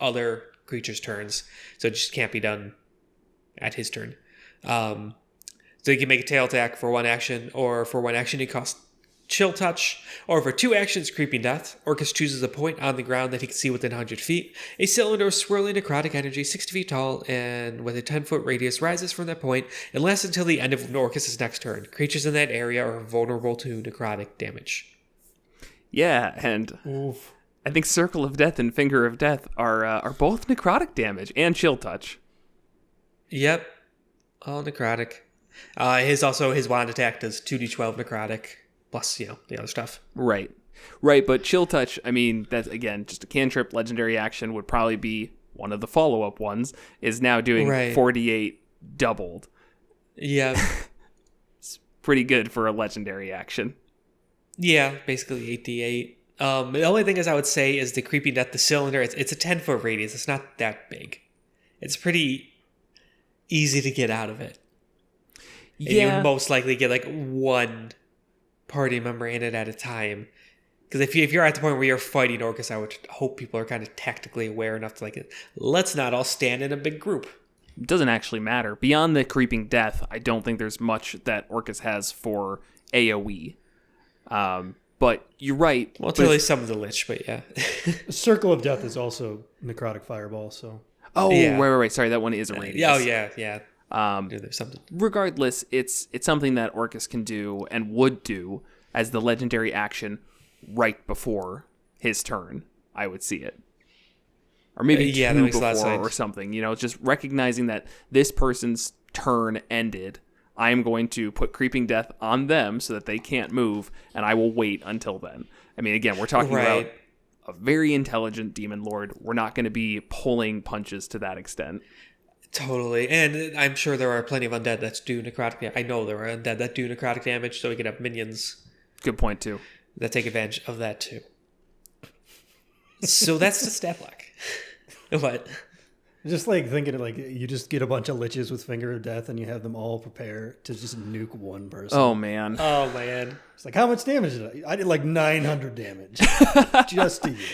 other creatures' turns. So it just can't be done at his turn. So you can make a tail attack for 1 action, or for 1 action he costs Chill Touch, or for 2 actions, Creeping Death. Orcus chooses a point on the ground that he can see within 100 feet. A cylinder of swirling necrotic energy, 60 feet tall, and with a 10-foot radius, rises from that point and lasts until the end of Orcus's next turn. Creatures in that area are vulnerable to necrotic damage. Yeah, and Oof. I think Circle of Death and Finger of Death are both necrotic damage and Chill Touch. Yep, all necrotic. His wand attack does 2d12 necrotic. Plus, the other stuff. Right. But Chill Touch, I mean, that's, again, just a cantrip. Legendary action would probably be one of the follow-up ones, is now doing 48 doubled. Yeah. It's pretty good for a legendary action. Yeah, basically 8d8. The only thing I would say is the Creeping Death, the cylinder, it's a 10-foot radius. It's not that big. It's pretty easy to get out of it. Yeah. And you most likely get like 1 party member in it at a time, because if you're at the point where you're fighting Orcus, I would hope people are kind of tactically aware enough to let's not all stand in a big group. It doesn't actually matter. Beyond the Creeping Death, I don't think there's much that Orcus has for AoE. But you're right. Well, it's really some of the Lich, but yeah. Circle of Death is also necrotic fireball, so. Oh, yeah. Right. Sorry, that one is a radius. Oh, yeah. There's something. Regardless, it's something that Orcus can do and would do as the legendary action right before his turn. I would see it, or maybe two before or something. Just recognizing that this person's turn ended. I am going to put Creeping Death on them so that they can't move, and I will wait until then. I mean, again, we're talking about a very intelligent demon lord. We're not going to be pulling punches to that extent. Totally. And I'm sure there are plenty of undead that do necrotic damage. I know there are undead that do necrotic damage, so we can have minions. Good point, too. That take advantage of that, too. So that's the stat block. What? Just thinking you just get a bunch of liches with Finger of Death and you have them all prepare to just nuke one person. Oh, man. It's how much damage did I did 900 damage. Just to you.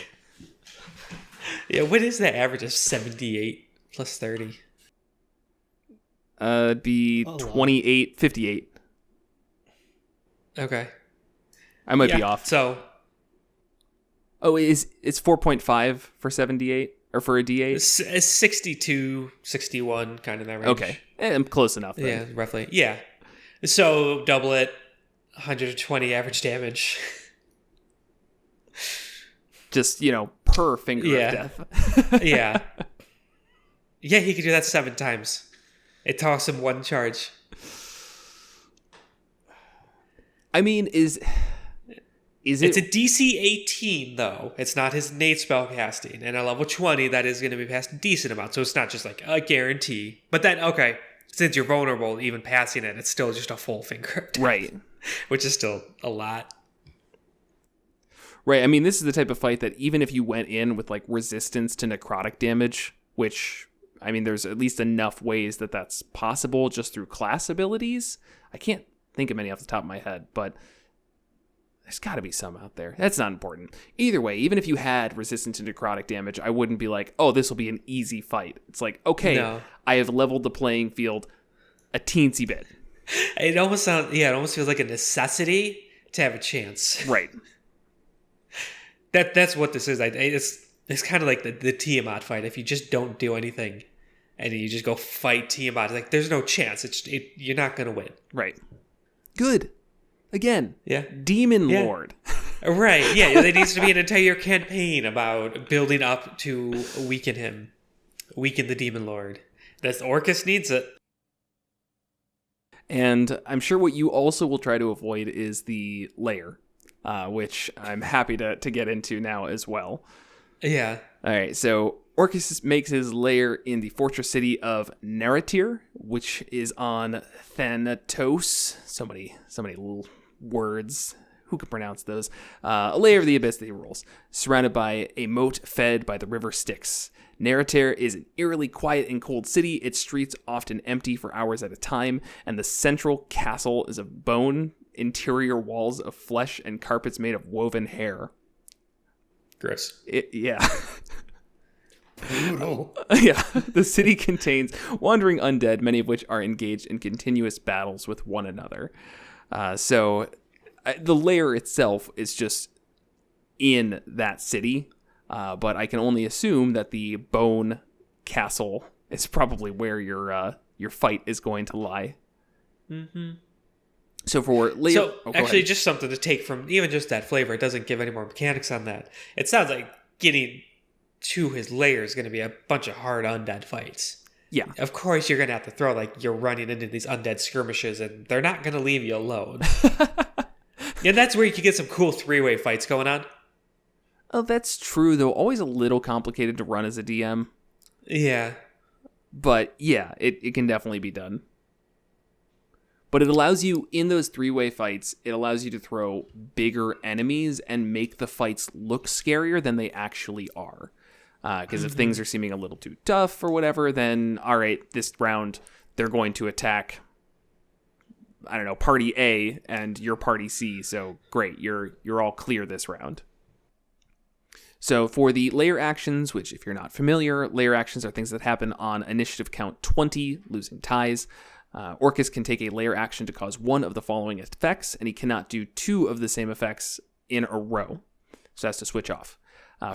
Yeah, what is that average of 78 plus 30? Be 28, 58. Okay. I might be off. So. Oh, it's 4.5 for 78 or for a D8? It's 62, 61, kind of that range. Okay. I'm close enough then. Yeah, roughly. Yeah. So double it, 120 average damage. Just, per Finger of Death. Yeah. Yeah, he could do that 7 times. It tossed him 1 charge. I mean, is it? It's a DC 18, though. It's not his innate spellcasting. And at level 20, that is going to be past a decent amount. So it's not just a guarantee. But then, okay, since you're vulnerable, even passing it, it's still just a full Finger of Death. Right. Which is still a lot. Right. I mean, this is the type of fight that even if you went in with resistance to necrotic damage, which, I mean, there's at least enough ways that that's possible just through class abilities. I can't think of many off the top of my head, but there's got to be some out there. That's not important. Either way, even if you had resistance to necrotic damage, I wouldn't be oh, this will be an easy fight. It's okay, no. I have leveled the playing field a teensy bit. It almost feels like a necessity to have a chance. Right. That's what this is. It's kind of like the Tiamat fight. If you just don't do anything and you just go fight Tiamat, there's no chance. You're not going to win. Right. Good. Again. Yeah. Demon Lord. Right. Yeah. There needs to be an entire campaign about building up to weaken him. Weaken the Demon Lord. That's Orcus needs it. And I'm sure what you also will try to avoid is the Lair, which I'm happy to get into now as well. Yeah. All right, so Orcus makes his lair in the fortress city of Narratir, which is on Thanatos. So many little words. Who can pronounce those? A lair of the abyss that he rules, surrounded by a moat fed by the river Styx. Narratere is an eerily quiet and cold city, its streets often empty for hours at a time, and the central castle is of bone, interior walls of flesh, and carpets made of woven hair. Gross. Yeah. Brutal. Yeah. The city contains wandering undead, many of which are engaged in continuous battles with one another. So the lair itself is just in that city, but I can only assume that the bone castle is probably where your fight is going to lie. Mm-hmm. So for lair, So actually, just something to take from even just that flavor. It doesn't give any more mechanics on that. It sounds like getting to his lair is going to be a bunch of hard undead fights. Yeah. Of course, you're going to have to throw, like, you're running into these undead skirmishes, and they're not going to leave you alone. And that's where you can get some cool three-way fights going on. Oh, that's true, though. Always a little complicated to run as a DM. Yeah. But yeah, it can definitely be done. But it allows you, in those three-way fights, it allows you to throw bigger enemies and make the fights look scarier than they actually are. Because if things are seeming a little too tough or whatever, then, all right, this round, they're going to attack, I don't know, party A and your party C. So great, you're all clear this round. So for the lair actions, which if you're not familiar, lair actions are things that happen on initiative count 20, losing ties. Orcus can take a lair action to cause one of the following effects, and he cannot do two of the same effects in a row. So that's to switch off.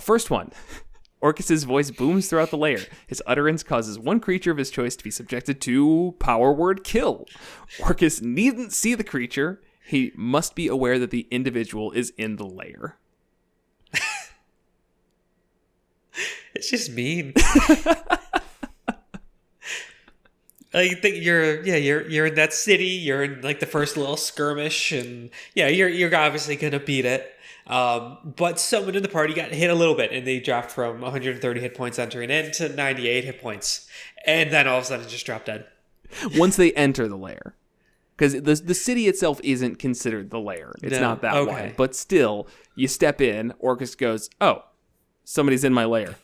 First one. Orcus's voice booms throughout the lair. His utterance causes one creature of his choice to be subjected to power word kill. Orcus needn't see the creature. He must be aware that the individual is in the lair. It's just mean. I think you're in that city. You're in like the first little skirmish, and yeah, you're obviously gonna beat it. But someone in the party got hit a little bit, and they dropped from 130 hit points entering in to 98 hit points, and then all of a sudden just dropped dead. Once they enter the lair, because the city itself isn't considered the lair. It's not that wide, but still, you step in. Orcus goes, "Oh, somebody's in my lair."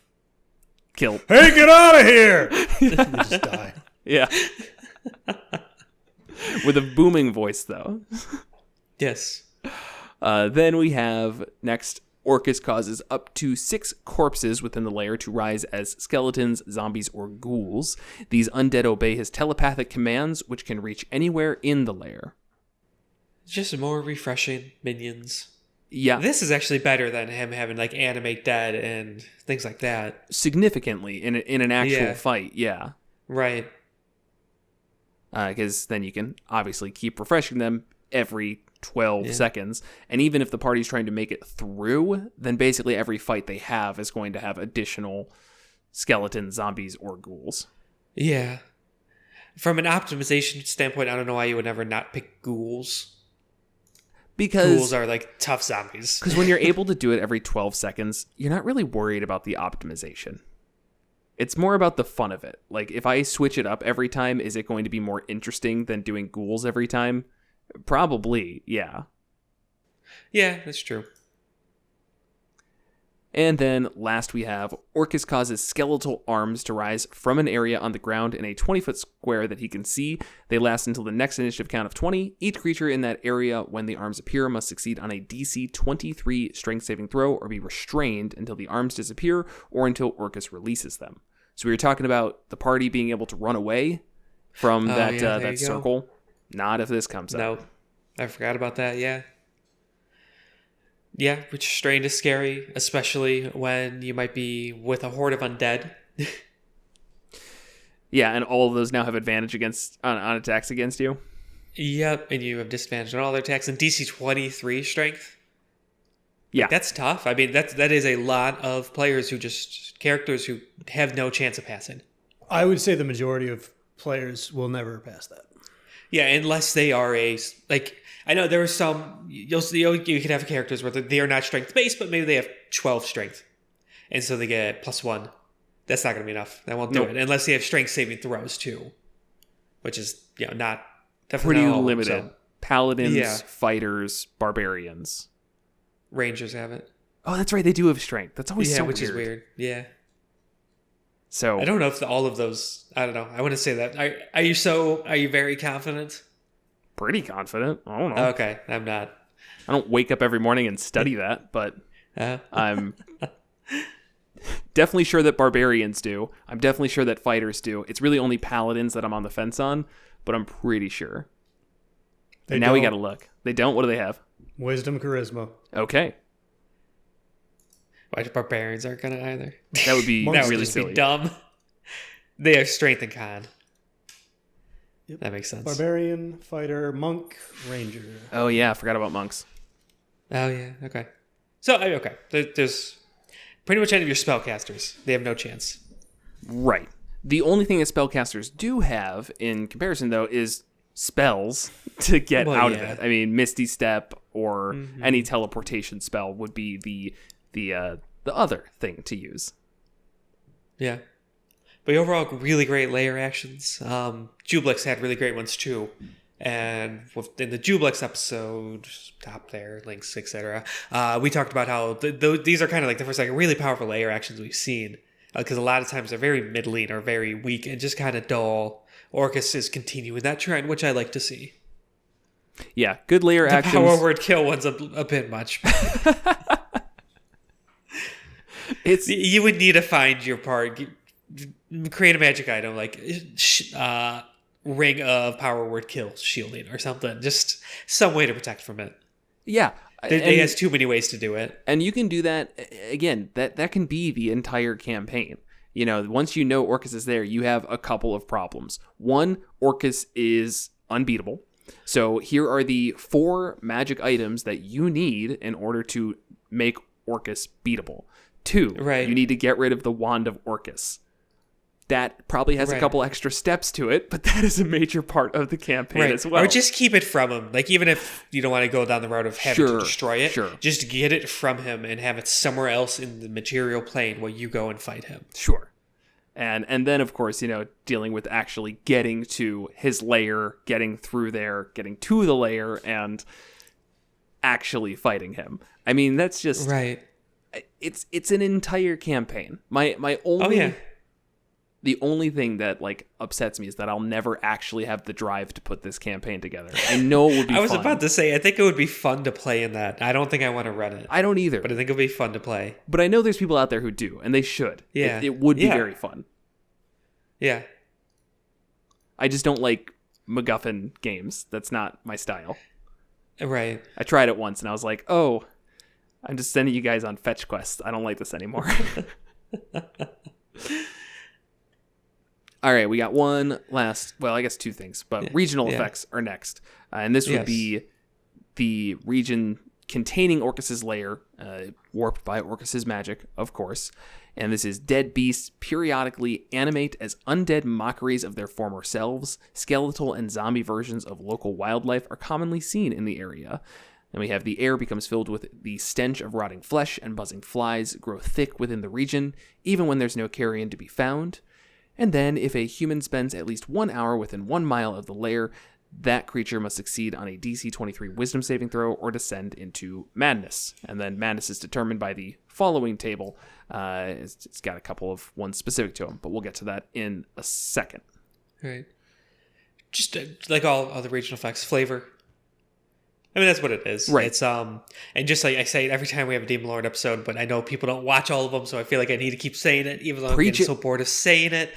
Kill. Hey, get out of here! You just die. Yeah. With a booming voice, though. Yes. Then we have next, Orcus causes up to 6 corpses within the lair to rise as skeletons, zombies, or ghouls. These undead obey his telepathic commands, which can reach anywhere in the lair. Just more refreshing minions. Yeah. This is actually better than him having like animate dead and things like that. Significantly in an actual fight, yeah. Right. Because then you can obviously keep refreshing them every 12 seconds. And even if the party's trying to make it through, then basically every fight they have is going to have additional skeletons, zombies, or ghouls. Yeah. From an optimization standpoint, I don't know why you would never not pick ghouls. Because ghouls are like tough zombies. Because when you're able to do it every 12 seconds, you're not really worried about the optimization. It's more about the fun of it. Like, if I switch it up every time, is it going to be more interesting than doing ghouls every time? Probably, yeah. Yeah, that's true. And then last we have, Orcus causes skeletal arms to rise from an area on the ground in a 20-foot square that he can see. They last until the next initiative count of 20. Each creature in that area, when the arms appear, must succeed on a DC 23 strength saving throw or be restrained until the arms disappear or until Orcus releases them. So we were talking about the party being able to run away from that circle. Not if this comes up. No, I forgot about that, yeah. Yeah, which restrained is scary, especially when you might be with a horde of undead. Yeah, and all of those now have advantage on attacks against you. Yep, and you have disadvantage on all their attacks and DC 23 strength. Yeah, like, that's tough. I mean, that is a lot of players characters who have no chance of passing. I would say the majority of players will never pass that. Yeah, unless they are I know there are some, you could have characters where they are not strength based, but maybe they have 12 strength. And so they get +1. That's not going to be enough. That won't do it. Unless they have strength saving throws too. Which is, not definitely pretty limited. So. Paladins, fighters, barbarians. Rangers have it. Oh, that's right. They do have strength. That's always so weird. Which is weird. Yeah. So I don't know if all of those. I don't know. I wouldn't say that. Are you very confident? pretty confident. I don't know. Okay, I'm not. I don't wake up every morning and study that, but I'm definitely sure that barbarians do. I'm definitely sure that fighters do. It's really only paladins that I'm on the fence on, but I'm pretty sure. And now we got to look. They don't? What do they have? Wisdom, charisma. Okay. Why barbarians aren't gonna either? That would be That would really just silly. be dumb. They have strength and con. Yep. That makes sense. Barbarian, fighter, monk, ranger. Oh, yeah. I forgot about monks. Oh yeah. Okay. So okay. There's pretty much any of your spellcasters. They have no chance. Right. The only thing that spellcasters do have in comparison, though, is spells to get out of it. I mean, Misty Step or any teleportation spell would be the other thing to use. Yeah. But overall, really great layer actions. Jublix had really great ones too. And in the Jublix episode, top there, links, etc., we talked about how these are kind of like the first really powerful layer actions we've seen. Because a lot of times they're very middling or very weak and just kind of dull. Orcus is continuing that trend, which I like to see. Yeah, good layer The actions. power word kill one's a bit much. You would need to find your part. Create a magic item like ring of power word kill shielding or something. Just some way to protect from it. Yeah. It has too many ways to do it. And you can do that, again, that can be the entire campaign. You know, once you know Orcus is there, you have a couple of problems. One, Orcus is unbeatable. So here are the 4 magic items that you need in order to make Orcus beatable. 2, you need to get rid of the Wand of Orcus. That probably has a couple extra steps to it, but that is a major part of the campaign as well. Or just keep it from him. Like, even if you don't want to go down the road of having to destroy it, just get it from him and have it somewhere else in the material plane where you go and fight him. Sure. And then, of course, dealing with actually getting to his lair, getting through there, getting to the lair, and actually fighting him. I mean, that's just... Right. It's an entire campaign. My only... The only thing that upsets me is that I'll never actually have the drive to put this campaign together. I know it would be fun. I was about to say, I think it would be fun to play in that. I don't think I want to run it. I don't either. But I think it would be fun to play. But I know there's people out there who do, and they should. Yeah. It would be very fun. Yeah. I just don't like MacGuffin games. That's not my style. Right. I tried it once, and I was like, oh, I'm just sending you guys on fetch quests. I don't like this anymore. All right, we got one last, well, I guess 2 things, but regional effects are next. And this would be the region containing Orcus's lair, warped by Orcus's magic, of course. And this is dead beasts periodically animate as undead mockeries of their former selves. Skeletal and zombie versions of local wildlife are commonly seen in the area. And we have the air becomes filled with the stench of rotting flesh, and buzzing flies grow thick within the region, even when there's no carrion to be found. And then, if a human spends at least 1 hour within 1 mile of the lair, that creature must succeed on a DC 23 wisdom saving throw or descend into madness. And then madness is determined by the following table. It's got a couple of ones specific to them, but we'll get to that in a second. Right. Just like all other regional effects, flavor. I mean, that's what it is. Right. It's and just like I say it every time we have a Demon Lord episode, but I know people don't watch all of them, so I feel like I need to keep saying it, even though I'm getting so bored of saying it.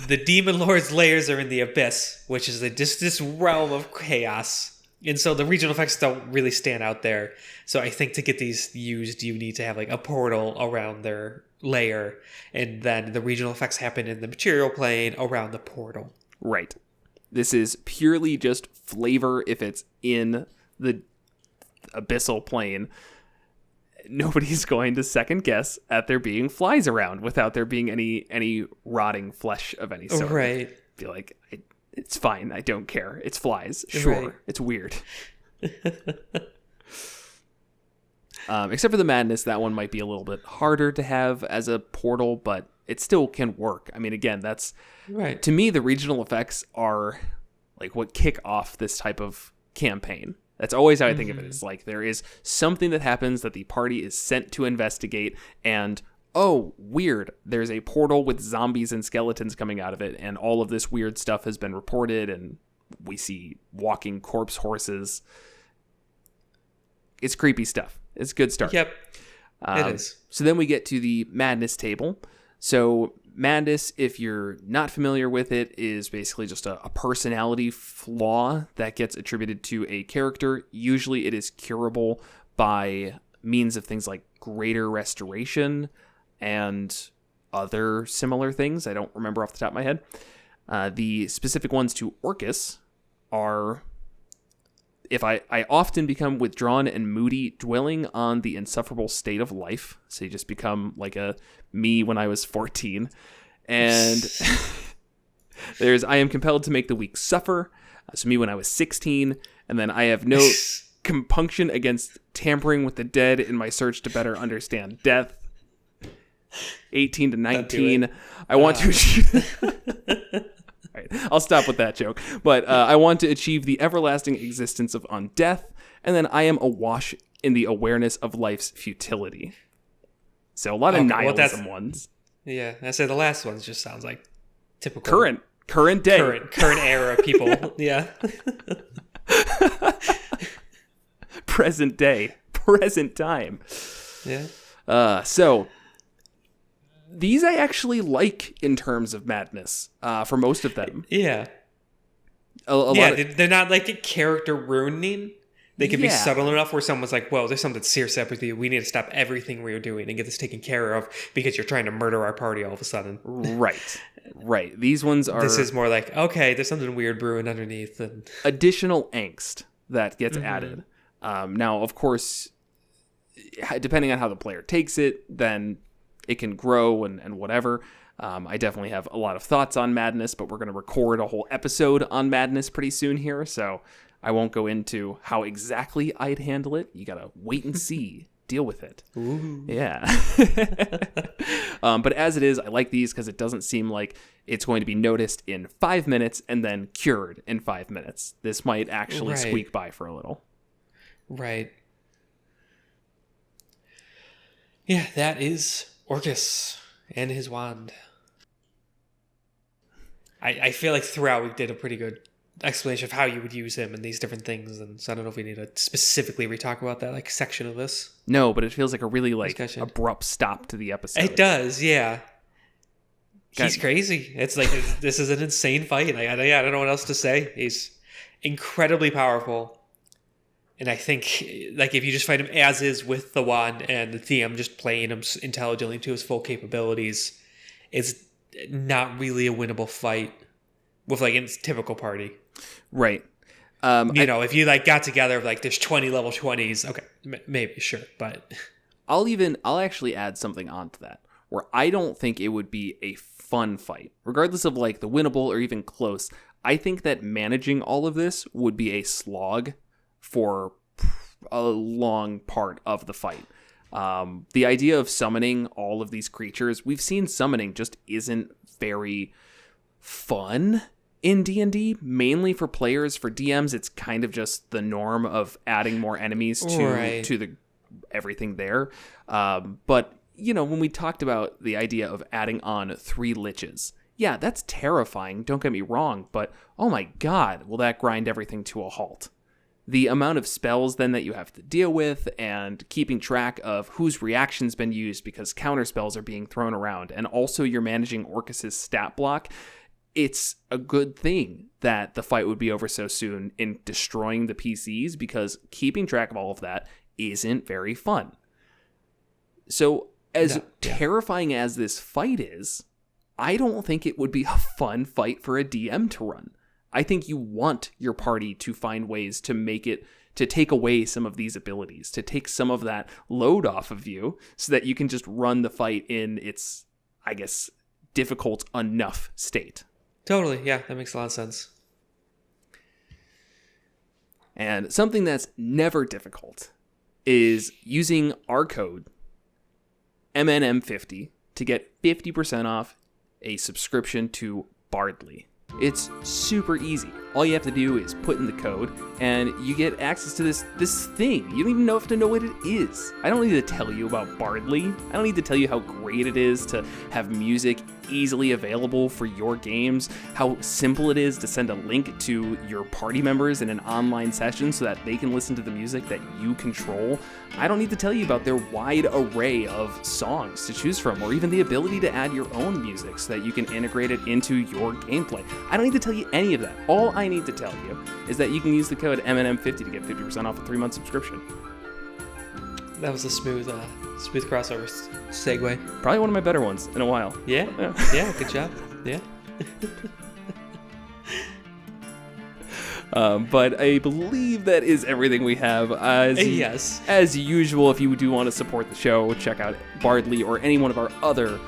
The Demon Lord's lairs are in the abyss, which is just this realm of chaos. And so the regional effects don't really stand out there. So I think to get these used, you need to have a portal around their lair, and then the regional effects happen in the material plane around the portal. Right. This is purely just flavor if it's in the abyssal plane. Nobody's going to second guess at there being flies around without there being any rotting flesh of any sort. Right. Be like, it's fine. I don't care. It's flies. Sure. Right. It's weird. Except for the madness, that one might be a little bit harder to have as a portal, but it still can work. I mean, again, that's right. To me, the regional effects are what kick off this type of campaign. That's always how I think of it. It's there is something that happens that the party is sent to investigate, and oh, weird, there's a portal with zombies and skeletons coming out of it, and all of this weird stuff has been reported, and we see walking corpse horses. It's creepy stuff. It's a good start. Yep, it is. So then we get to the madness table. So madness, if you're not familiar with it, is basically just a personality flaw that gets attributed to a character. Usually it is curable by means of things like greater restoration and other similar things. I don't remember off the top of my head. The specific ones to Orcus are, if I often become withdrawn and moody, dwelling on the insufferable state of life. So you just become like a me when I was 14. And there's, I am compelled to make the weak suffer. So me when I was 16. And then I have no compunction against tampering with the dead in my search to better understand death. 18 to 19. I want to achieve... All right, I'll stop with that joke. But I want to achieve the everlasting existence of undeath, and then I am awash in the awareness of life's futility. So a lot of nihilism ones. Yeah, I say the last ones just sounds like typical current day, current era people. Yeah, present day, present time. Yeah. So. These I actually like in terms of madness, for most of them. Yeah. They're not like a character ruining. They can be subtle enough where someone's like, well, there's something serious up with you. We need to stop everything we're doing and get this taken care of because you're trying to murder our party all of a sudden. Right. These ones are... This is more like, okay, there's something weird brewing underneath. And... additional angst that gets added. Now, of course, depending on how the player takes it, then... it can grow and whatever. I definitely have a lot of thoughts on madness, but we're going to record a whole episode on madness pretty soon here, so I won't go into how exactly I'd handle it. You got to wait and see. Deal with it. Ooh. Yeah. But as it is, I like these because it doesn't seem like it's going to be noticed in 5 minutes and then cured in 5 minutes. This might actually squeak by for a little. Right. Yeah, that is... Orcus and his wand. I feel like throughout we did a pretty good explanation of how you would use him and these different things, and so I don't know if we need to specifically re-talk about that section of this. No, but it feels like a really discussion. Abrupt stop to the episode. It does, yeah. He's crazy. It's like this is an insane fight. I don't know what else to say. He's incredibly powerful. And I think, if you just fight him as is with the wand and the DM just playing him intelligently to his full capabilities, it's not really a winnable fight with, a typical party. Right. If you, got together, there's 20 level 20s, okay, maybe, sure, but... I'll actually add something onto that, where I don't think it would be a fun fight. Regardless of, the winnable or even close, I think that managing all of this would be a slog for a long part of the fight. The idea of summoning all of these creatures, we've seen summoning just isn't very fun in D&D, mainly for players. For DMs, it's kind of just the norm of adding more enemies to the everything there. But, when we talked about the idea of adding on 3 liches, yeah, that's terrifying, don't get me wrong, but oh my god, will that grind everything to a halt. The amount of spells then that you have to deal with and keeping track of whose reaction's been used because counter spells are being thrown around, and also you're managing Orcus's stat block, it's a good thing that the fight would be over so soon in destroying the PCs, because keeping track of all of that isn't very fun. So as terrifying as this fight is, I don't think it would be a fun fight for a DM to run. I think you want your party to find ways to make it, to take away some of these abilities, to take some of that load off of you so that you can just run the fight in its, I guess, difficult enough state. Totally. Yeah, that makes a lot of sense. And something that's never difficult is using our code, MNM50, to get 50% off a subscription to Bardly. It's super easy. All you have to do is put in the code, and you get access to this thing. You don't even have to know what it is. I don't need to tell you about Bardly. I don't need to tell you how great it is to have music easily available for your games, how simple it is to send a link to your party members in an online session so that they can listen to the music that you control. I don't need to tell you about their wide array of songs to choose from, or even the ability to add your own music so that you can integrate it into your gameplay. I don't need to tell you any of that. All I need to tell you is that you can use the code MNM50 to get 50% off a 3-month subscription. That was a smooth crossover segue. Probably one of my better ones in a while. Yeah, good job. Yeah. But I believe that is everything we have. Yes. As usual, if you do want to support the show, check out Bardly or any one of our other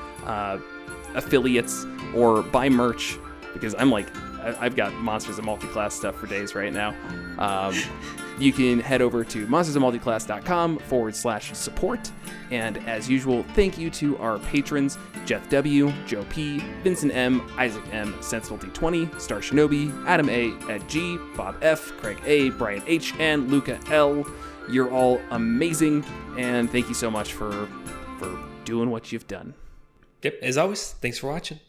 affiliates, or buy merch, because I've got Monsters of Multiclass stuff for days right now. You can head over to monstersofmulticlass.com/support. And as usual, thank you to our patrons, Jeff W., Joe P., Vincent M., Isaac M., Sensible D20, Star Shinobi, Adam A., Ed G., Bob F., Craig A., Brian H., and Luca L. You're all amazing, and thank you so much for doing what you've done. Yep, as always, thanks for watching.